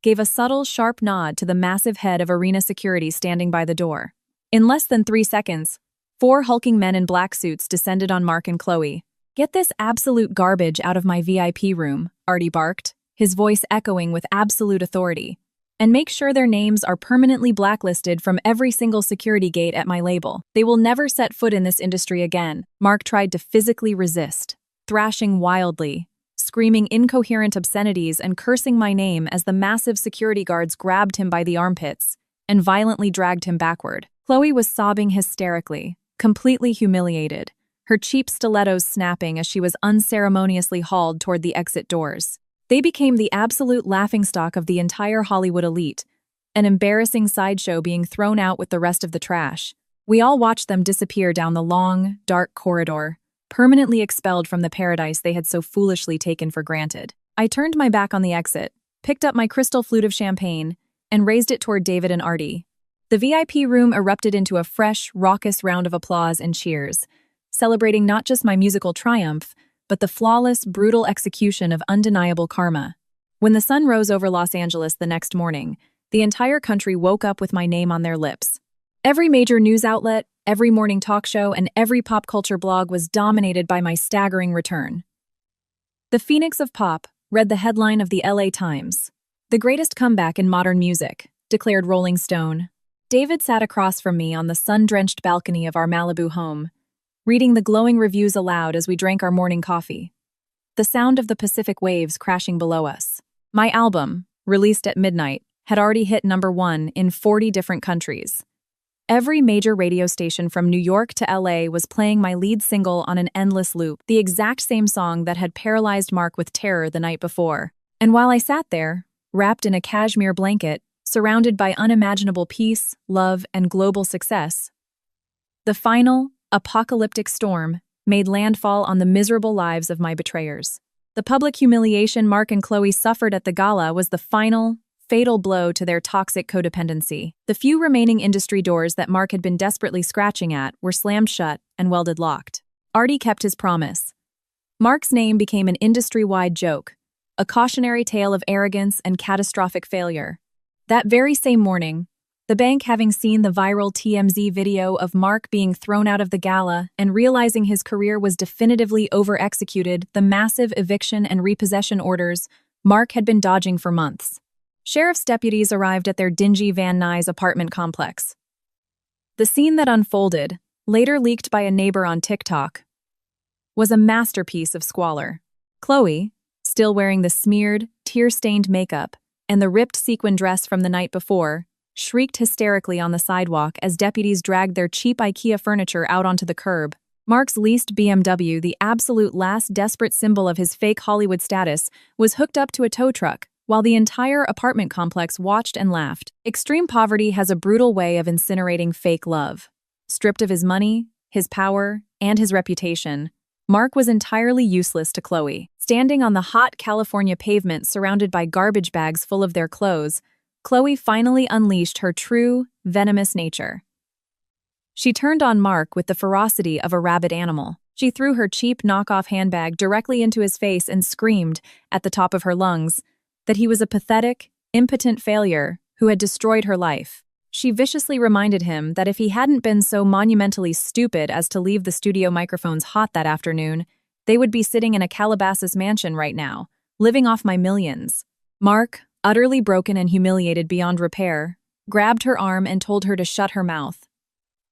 gave a subtle, sharp nod to the massive head of arena security standing by the door. In less than 3 seconds, 4 hulking men in black suits descended on Mark and Chloe. "Get this absolute garbage out of my VIP room," Artie barked, his voice echoing with absolute authority. "And make sure their names are permanently blacklisted from every single security gate at my label. They will never set foot in this industry again." Mark tried to physically resist, thrashing wildly, screaming incoherent obscenities and cursing my name as the massive security guards grabbed him by the armpits and violently dragged him backward. Chloe was sobbing hysterically, completely humiliated, her cheap stilettos snapping as she was unceremoniously hauled toward the exit doors. They became the absolute laughingstock of the entire Hollywood elite, an embarrassing sideshow being thrown out with the rest of the trash. We all watched them disappear down the long, dark corridor, permanently expelled from the paradise they had so foolishly taken for granted. I turned my back on the exit, picked up my crystal flute of champagne, and raised it toward David and Artie. The VIP room erupted into a fresh, raucous round of applause and cheers, celebrating not just my musical triumph, but the flawless, brutal execution of undeniable karma. When the sun rose over Los Angeles the next morning, the entire country woke up with my name on their lips. Every major news outlet, every morning talk show, and every pop culture blog was dominated by my staggering return. "The Phoenix of Pop," read the headline of the LA Times. "The greatest comeback in modern music," declared Rolling Stone. David sat across from me on the sun-drenched balcony of our Malibu home, reading the glowing reviews aloud as we drank our morning coffee. The sound of the Pacific waves crashing below us. My album, released at midnight, had already hit #1 in 40 different countries. Every major radio station from New York to LA was playing my lead single on an endless loop, the exact same song that had paralyzed Mark with terror the night before. And while I sat there, wrapped in a cashmere blanket, surrounded by unimaginable peace, love, and global success, the final, apocalyptic storm made landfall on the miserable lives of my betrayers. The public humiliation Mark and Chloe suffered at the gala was the final, fatal blow to their toxic codependency. The few remaining industry doors that Mark had been desperately scratching at were slammed shut and welded locked. Artie kept his promise. Mark's name became an industry-wide joke, a cautionary tale of arrogance and catastrophic failure. That very same morning, the bank, having seen the viral TMZ video of Mark being thrown out of the gala and realizing his career was definitively over-executed, the massive eviction and repossession orders Mark had been dodging for months. Sheriff's deputies arrived at their dingy Van Nuys apartment complex. The scene that unfolded, later leaked by a neighbor on TikTok, was a masterpiece of squalor. Chloe, still wearing the smeared, tear-stained makeup and the ripped sequin dress from the night before, shrieked hysterically on the sidewalk as deputies dragged their cheap IKEA furniture out onto the curb. Mark's leased BMW, the absolute last desperate symbol of his fake Hollywood status, was hooked up to a tow truck, while the entire apartment complex watched and laughed. Extreme poverty has a brutal way of incinerating fake love. Stripped of his money, his power, and his reputation, Mark was entirely useless to Chloe. Standing on the hot California pavement surrounded by garbage bags full of their clothes, Chloe finally unleashed her true, venomous nature. She turned on Mark with the ferocity of a rabid animal. She threw her cheap knockoff handbag directly into his face and screamed, at the top of her lungs, that he was a pathetic, impotent failure who had destroyed her life. She viciously reminded him that if he hadn't been so monumentally stupid as to leave the studio microphones hot that afternoon, they would be sitting in a Calabasas mansion right now, living off my millions. Mark, utterly broken and humiliated beyond repair, grabbed her arm and told her to shut her mouth.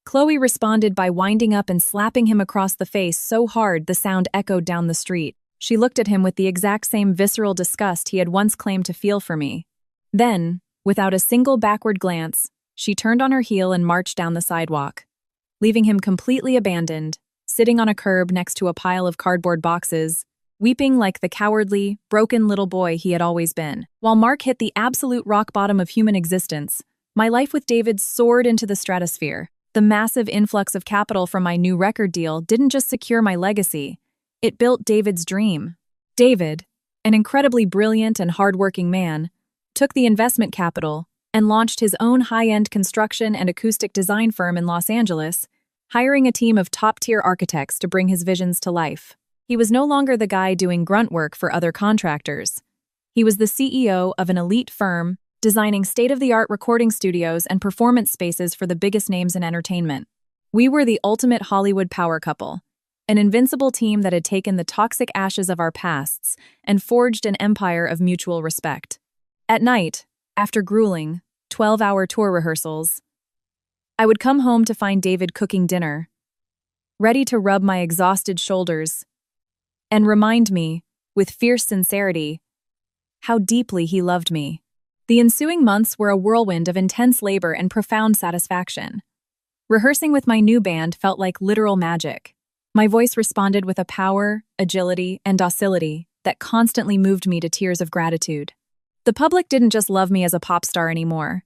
Chloe responded by winding up and slapping him across the face so hard the sound echoed down the street. She looked at him with the exact same visceral disgust he had once claimed to feel for me. Then, without a single backward glance, she turned on her heel and marched down the sidewalk, leaving him completely abandoned, sitting on a curb next to a pile of cardboard boxes, weeping like the cowardly, broken little boy he had always been. While Mark hit the absolute rock bottom of human existence, my life with David soared into the stratosphere. The massive influx of capital from my new record deal didn't just secure my legacy, it built David's dream. David, an incredibly brilliant and hardworking man, took the investment capital and launched his own high-end construction and acoustic design firm in Los Angeles, hiring a team of top-tier architects to bring his visions to life. He was no longer the guy doing grunt work for other contractors. He was the CEO of an elite firm designing state-of-the-art recording studios and performance spaces for the biggest names in entertainment. We were the ultimate Hollywood power couple, an invincible team that had taken the toxic ashes of our pasts and forged an empire of mutual respect. At night, after grueling, 12-hour tour rehearsals, I would come home to find David cooking dinner, ready to rub my exhausted shoulders and remind me, with fierce sincerity, how deeply he loved me. The ensuing months were a whirlwind of intense labor and profound satisfaction. Rehearsing with my new band felt like literal magic. My voice responded with a power, agility, and docility that constantly moved me to tears of gratitude. The public didn't just love me as a pop star anymore.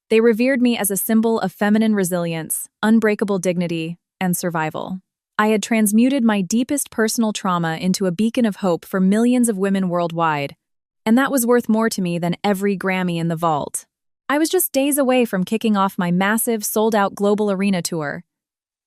They revered me as a symbol of feminine resilience, unbreakable dignity, and survival. I had transmuted my deepest personal trauma into a beacon of hope for millions of women worldwide, and that was worth more to me than every Grammy in the vault. I was just days away from kicking off my massive, sold-out global arena tour.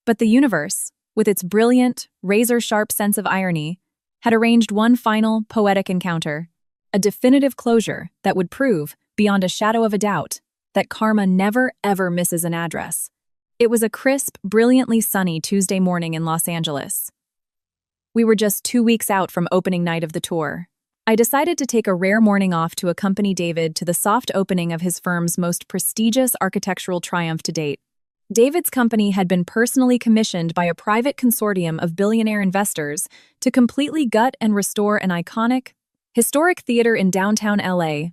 But the universe, with its brilliant, razor-sharp sense of irony, had arranged one final, poetic encounter, a definitive closure that would prove, beyond a shadow of a doubt, that karma never, ever misses an address. It was a crisp, brilliantly sunny Tuesday morning in Los Angeles. We were just 2 weeks out from opening night of the tour. I decided to take a rare morning off to accompany David to the soft opening of his firm's most prestigious architectural triumph to date. David's company had been personally commissioned by a private consortium of billionaire investors to completely gut and restore an iconic, historic theater in downtown LA,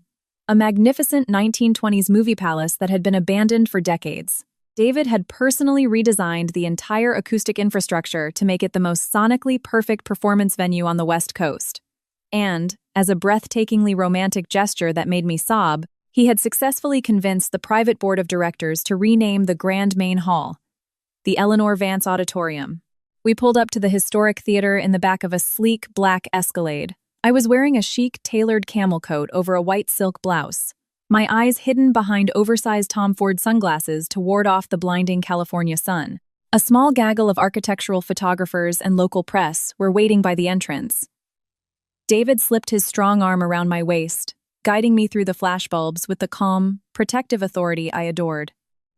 a magnificent 1920s movie palace that had been abandoned for decades. David had personally redesigned the entire acoustic infrastructure to make it the most sonically perfect performance venue on the West Coast. And, as a breathtakingly romantic gesture that made me sob, he had successfully convinced the private board of directors to rename the Grand Main Hall, the Eleanor Vance Auditorium. We pulled up to the historic theater in the back of a sleek black Escalade. I was wearing a chic, tailored camel coat over a white silk blouse, my eyes hidden behind oversized Tom Ford sunglasses to ward off the blinding California sun. A small gaggle of architectural photographers and local press were waiting by the entrance. David slipped his strong arm around my waist, guiding me through the flashbulbs with the calm, protective authority I adored.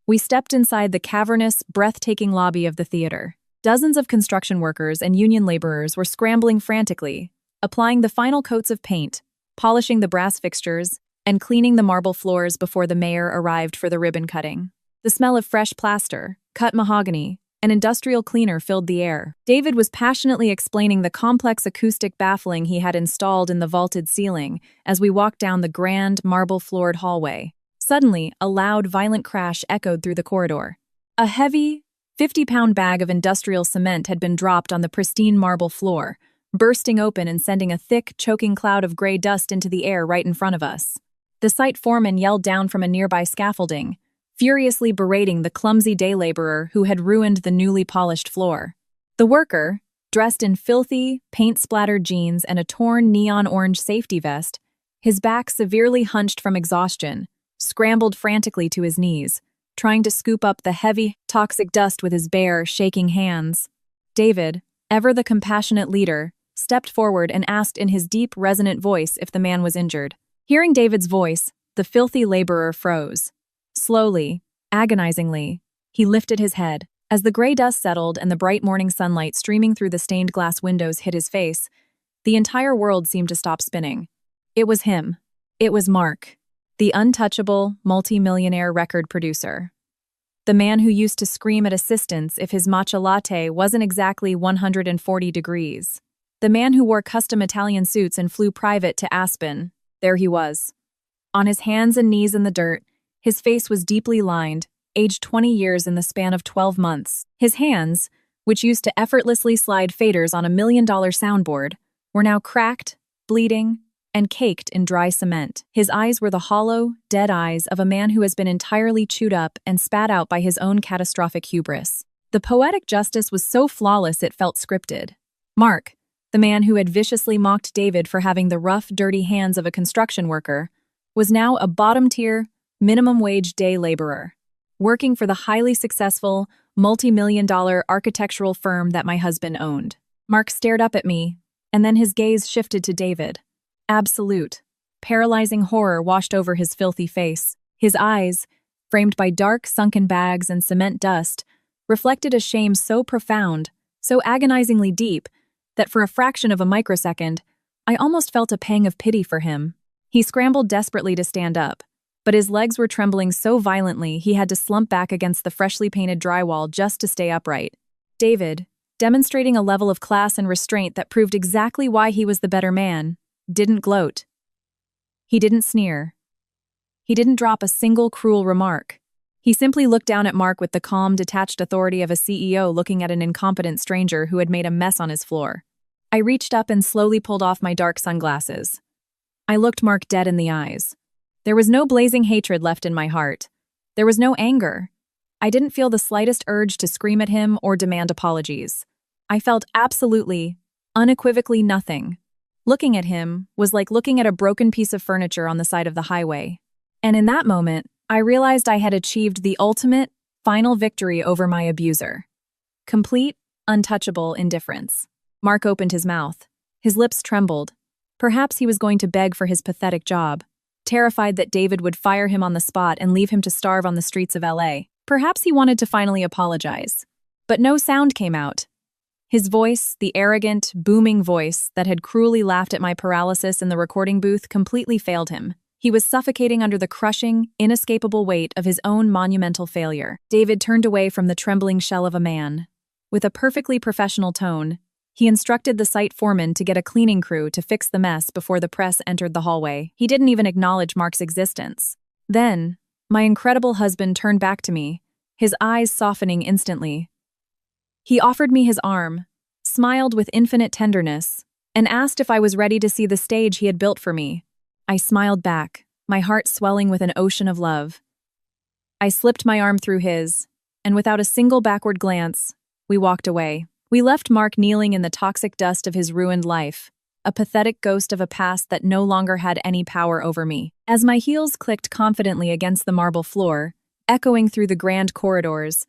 We stepped inside the cavernous, breathtaking lobby of the theater. Dozens of construction workers and union laborers were scrambling frantically, applying the final coats of paint, polishing the brass fixtures, and cleaning the marble floors before the mayor arrived for the ribbon cutting. The smell of fresh plaster, cut mahogany, and industrial cleaner filled the air. David was passionately explaining the complex acoustic baffling he had installed in the vaulted ceiling as we walked down the grand, marble-floored hallway. Suddenly, a loud, violent crash echoed through the corridor. A heavy, 50-pound bag of industrial cement had been dropped on the pristine marble floor, bursting open and sending a thick, choking cloud of gray dust into the air right in front of us. The site foreman yelled down from a nearby scaffolding, furiously berating the clumsy day laborer who had ruined the newly polished floor. The worker, dressed in filthy, paint-splattered jeans and a torn neon-orange safety vest, his back severely hunched from exhaustion, scrambled frantically to his knees, trying to scoop up the heavy, toxic dust with his bare, shaking hands. David, ever the compassionate leader, stepped forward and asked in his deep, resonant voice if the man was injured. Hearing David's voice, the filthy laborer froze. Slowly, agonizingly, he lifted his head. As the gray dust settled and the bright morning sunlight streaming through the stained glass windows hit his face, the entire world seemed to stop spinning. It was him. It was Mark, the untouchable, multi-millionaire record producer. The man who used to scream at assistants if his matcha latte wasn't exactly 140 degrees. The man who wore custom Italian suits and flew private to Aspen. There he was. On his hands and knees in the dirt, his face was deeply lined, aged 20 years in the span of 12 months. His hands, which used to effortlessly slide faders on $1 million soundboard, were now cracked, bleeding, and caked in dry cement. His eyes were the hollow, dead eyes of a man who has been entirely chewed up and spat out by his own catastrophic hubris. The poetic justice was so flawless it felt scripted. Mark, the man who had viciously mocked David for having the rough, dirty hands of a construction worker, was now a bottom-tier, minimum-wage day laborer, working for the highly successful, multi-million-dollar architectural firm that my husband owned. Mark stared up at me, and then his gaze shifted to David. Absolute, paralyzing horror washed over his filthy face. His eyes, framed by dark, sunken bags and cement dust, reflected a shame so profound, so agonizingly deep, that for a fraction of a microsecond, I almost felt a pang of pity for him. He scrambled desperately to stand up, but his legs were trembling so violently he had to slump back against the freshly painted drywall just to stay upright. David, demonstrating a level of class and restraint that proved exactly why he was the better man, didn't gloat. He didn't sneer. He didn't drop a single cruel remark. He simply looked down at Mark with the calm, detached authority of a CEO looking at an incompetent stranger who had made a mess on his floor. I reached up and slowly pulled off my dark sunglasses. I looked Mark dead in the eyes. There was no blazing hatred left in my heart. There was no anger. I didn't feel the slightest urge to scream at him or demand apologies. I felt absolutely, unequivocally nothing. Looking at him was like looking at a broken piece of furniture on the side of the highway. And in that moment, I realized I had achieved the ultimate, final victory over my abuser. Complete, untouchable indifference. Mark opened his mouth. His lips trembled. Perhaps he was going to beg for his pathetic job, terrified that David would fire him on the spot and leave him to starve on the streets of LA. Perhaps he wanted to finally apologize. But no sound came out. His voice, the arrogant, booming voice that had cruelly laughed at my paralysis in the recording booth, completely failed him. He was suffocating under the crushing, inescapable weight of his own monumental failure. David turned away from the trembling shell of a man. With a perfectly professional tone, he instructed the site foreman to get a cleaning crew to fix the mess before the press entered the hallway. He didn't even acknowledge Mark's existence. Then, my incredible husband turned back to me, his eyes softening instantly. He offered me his arm, smiled with infinite tenderness, and asked if I was ready to see the stage he had built for me. I smiled back, my heart swelling with an ocean of love. I slipped my arm through his, and without a single backward glance, we walked away. We left Mark kneeling in the toxic dust of his ruined life, a pathetic ghost of a past that no longer had any power over me. As my heels clicked confidently against the marble floor, echoing through the grand corridors,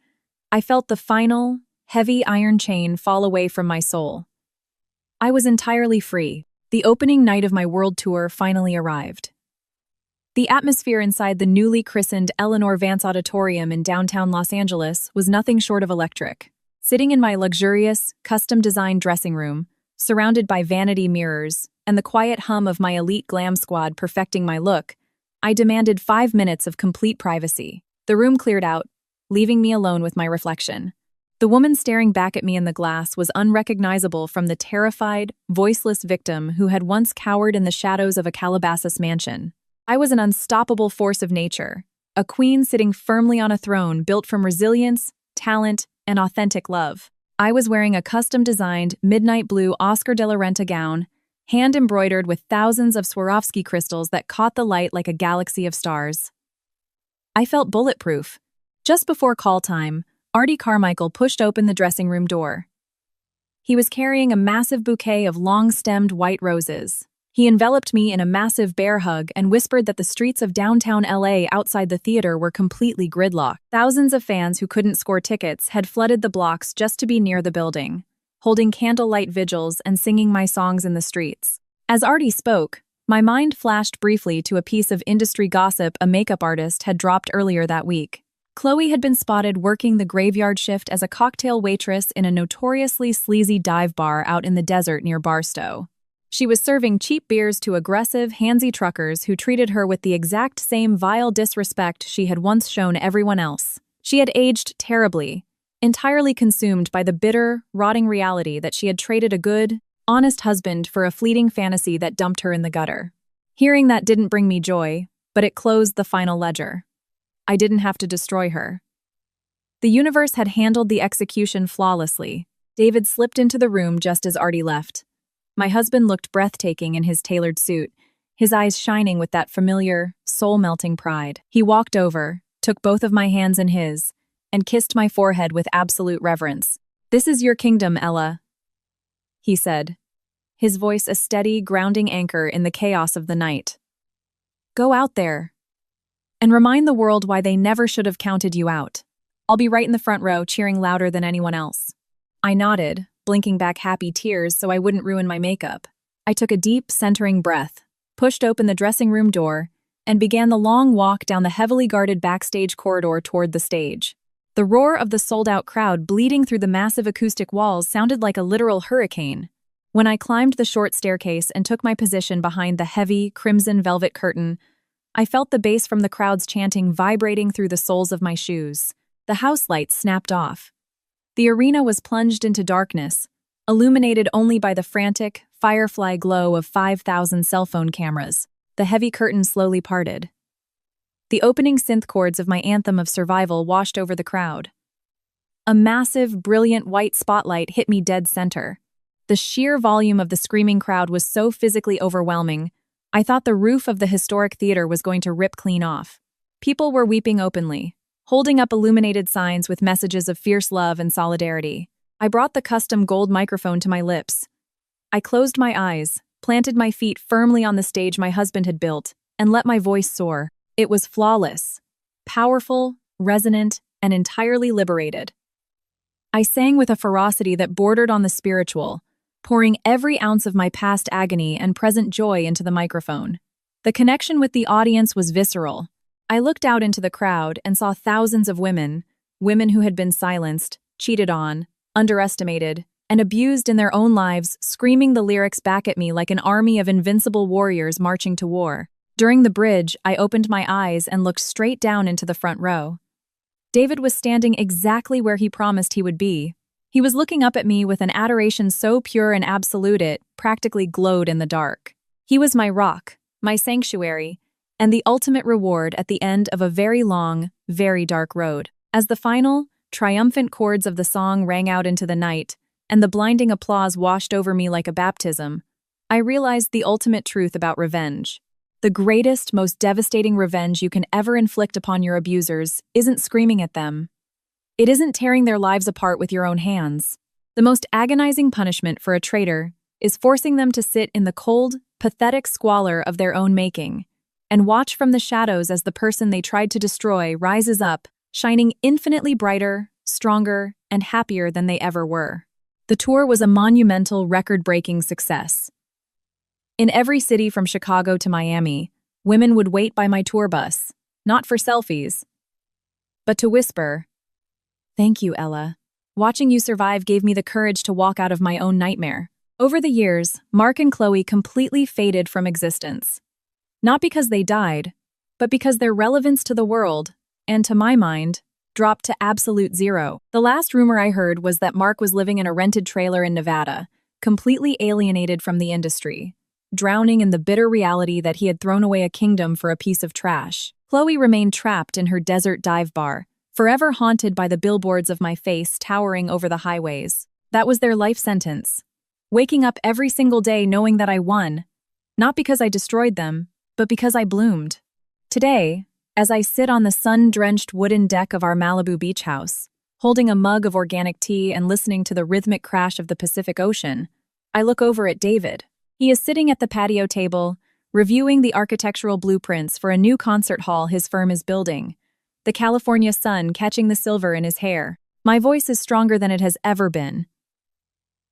I felt the final, heavy iron chain fall away from my soul. I was entirely free. The opening night of my world tour finally arrived. The atmosphere inside the newly christened Eleanor Vance Auditorium in downtown Los Angeles was nothing short of electric. Sitting in my luxurious, custom-designed dressing room, surrounded by vanity mirrors and the quiet hum of my elite glam squad perfecting my look, I demanded 5 minutes of complete privacy. The room cleared out, leaving me alone with my reflection. The woman staring back at me in the glass was unrecognizable from the terrified, voiceless victim who had once cowered in the shadows of a Calabasas mansion. I was an unstoppable force of nature, a queen sitting firmly on a throne built from resilience, talent, and authentic love. I was wearing a custom-designed midnight blue Oscar de la Renta gown, hand-embroidered with thousands of Swarovski crystals that caught the light like a galaxy of stars. I felt bulletproof. Just before call time, Artie Carmichael pushed open the dressing room door. He was carrying a massive bouquet of long-stemmed white roses. He enveloped me in a massive bear hug and whispered that the streets of downtown LA outside the theater were completely gridlocked. Thousands of fans who couldn't score tickets had flooded the blocks just to be near the building, holding candlelight vigils and singing my songs in the streets. As Artie spoke, my mind flashed briefly to a piece of industry gossip a makeup artist had dropped earlier that week. Chloe had been spotted working the graveyard shift as a cocktail waitress in a notoriously sleazy dive bar out in the desert near Barstow. She was serving cheap beers to aggressive, handsy truckers who treated her with the exact same vile disrespect she had once shown everyone else. She had aged terribly, entirely consumed by the bitter, rotting reality that she had traded a good, honest husband for a fleeting fantasy that dumped her in the gutter. Hearing that didn't bring me joy, but it closed the final ledger. I didn't have to destroy her. The universe had handled the execution flawlessly. David slipped into the room just as Artie left. My husband looked breathtaking in his tailored suit, his eyes shining with that familiar, soul-melting pride. He walked over, took both of my hands in his, and kissed my forehead with absolute reverence. "This is your kingdom, Ella," he said, his voice a steady, grounding anchor in the chaos of the night. "Go out there and remind the world why they never should have counted you out. I'll be right in the front row, cheering louder than anyone else." I nodded, blinking back happy tears so I wouldn't ruin my makeup. I took a deep, centering breath, pushed open the dressing room door, and began the long walk down the heavily guarded backstage corridor toward the stage. The roar of the sold-out crowd bleeding through the massive acoustic walls sounded like a literal hurricane. When I climbed the short staircase and took my position behind the heavy, crimson velvet curtain, I felt the bass from the crowd's chanting vibrating through the soles of my shoes. The house lights snapped off. The arena was plunged into darkness, illuminated only by the frantic, firefly glow of 5,000 cell phone cameras. The heavy curtain slowly parted. The opening synth chords of my anthem of survival washed over the crowd. A massive, brilliant white spotlight hit me dead center. The sheer volume of the screaming crowd was so physically overwhelming, I thought the roof of the historic theater was going to rip clean off. People were weeping openly, holding up illuminated signs with messages of fierce love and solidarity. I brought the custom gold microphone to my lips. I closed my eyes, planted my feet firmly on the stage my husband had built, and let my voice soar. It was flawless, powerful, resonant, and entirely liberated. I sang with a ferocity that bordered on the spiritual, pouring every ounce of my past agony and present joy into the microphone. The connection with the audience was visceral. I looked out into the crowd and saw thousands of women who had been silenced, cheated on, underestimated, and abused in their own lives, screaming the lyrics back at me like an army of invincible warriors marching to war. During the bridge, I opened my eyes and looked straight down into the front row. David was standing exactly where he promised he would be. He was looking up at me with an adoration so pure and absolute it practically glowed in the dark. He was my rock, my sanctuary, and the ultimate reward at the end of a very long, very dark road. As the final, triumphant chords of the song rang out into the night, and the blinding applause washed over me like a baptism, I realized the ultimate truth about revenge. The greatest, most devastating revenge you can ever inflict upon your abusers isn't screaming at them. It isn't tearing their lives apart with your own hands. The most agonizing punishment for a traitor is forcing them to sit in the cold, pathetic squalor of their own making, and watch from the shadows as the person they tried to destroy rises up, shining infinitely brighter, stronger, and happier than they ever were. The tour was a monumental, record-breaking success. In every city from Chicago to Miami, women would wait by my tour bus, not for selfies, but to whisper, "Thank you, Ella. Watching you survive gave me the courage to walk out of my own nightmare." Over the years, Mark and Chloe completely faded from existence. Not because they died, but because their relevance to the world, and to my mind, dropped to absolute zero. The last rumor I heard was that Mark was living in a rented trailer in Nevada, completely alienated from the industry, drowning in the bitter reality that he had thrown away a kingdom for a piece of trash. Chloe remained trapped in her desert dive bar, forever haunted by the billboards of my face towering over the highways. That was their life sentence. Waking up every single day knowing that I won, not because I destroyed them, but because I bloomed. Today, as I sit on the sun-drenched wooden deck of our Malibu beach house, holding a mug of organic tea and listening to the rhythmic crash of the Pacific Ocean, I look over at David, He is sitting at the patio table, reviewing the architectural blueprints for a new concert hall his firm is building, the California sun catching the silver in his hair. My voice is stronger than it has ever been.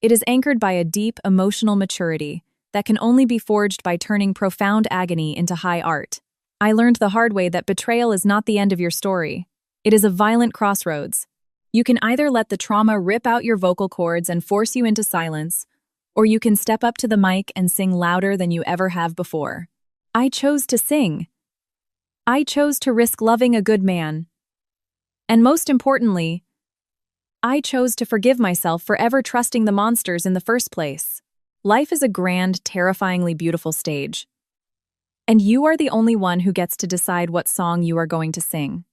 It is anchored by a deep, emotional maturity that can only be forged by turning profound agony into high art. I learned the hard way that betrayal is not the end of your story. It is a violent crossroads. You can either let the trauma rip out your vocal cords and force you into silence, or you can step up to the mic and sing louder than you ever have before. I chose to sing. I chose to risk loving a good man. And most importantly, I chose to forgive myself for ever trusting the monsters in the first place. Life is a grand, terrifyingly beautiful stage. And you are the only one who gets to decide what song you are going to sing.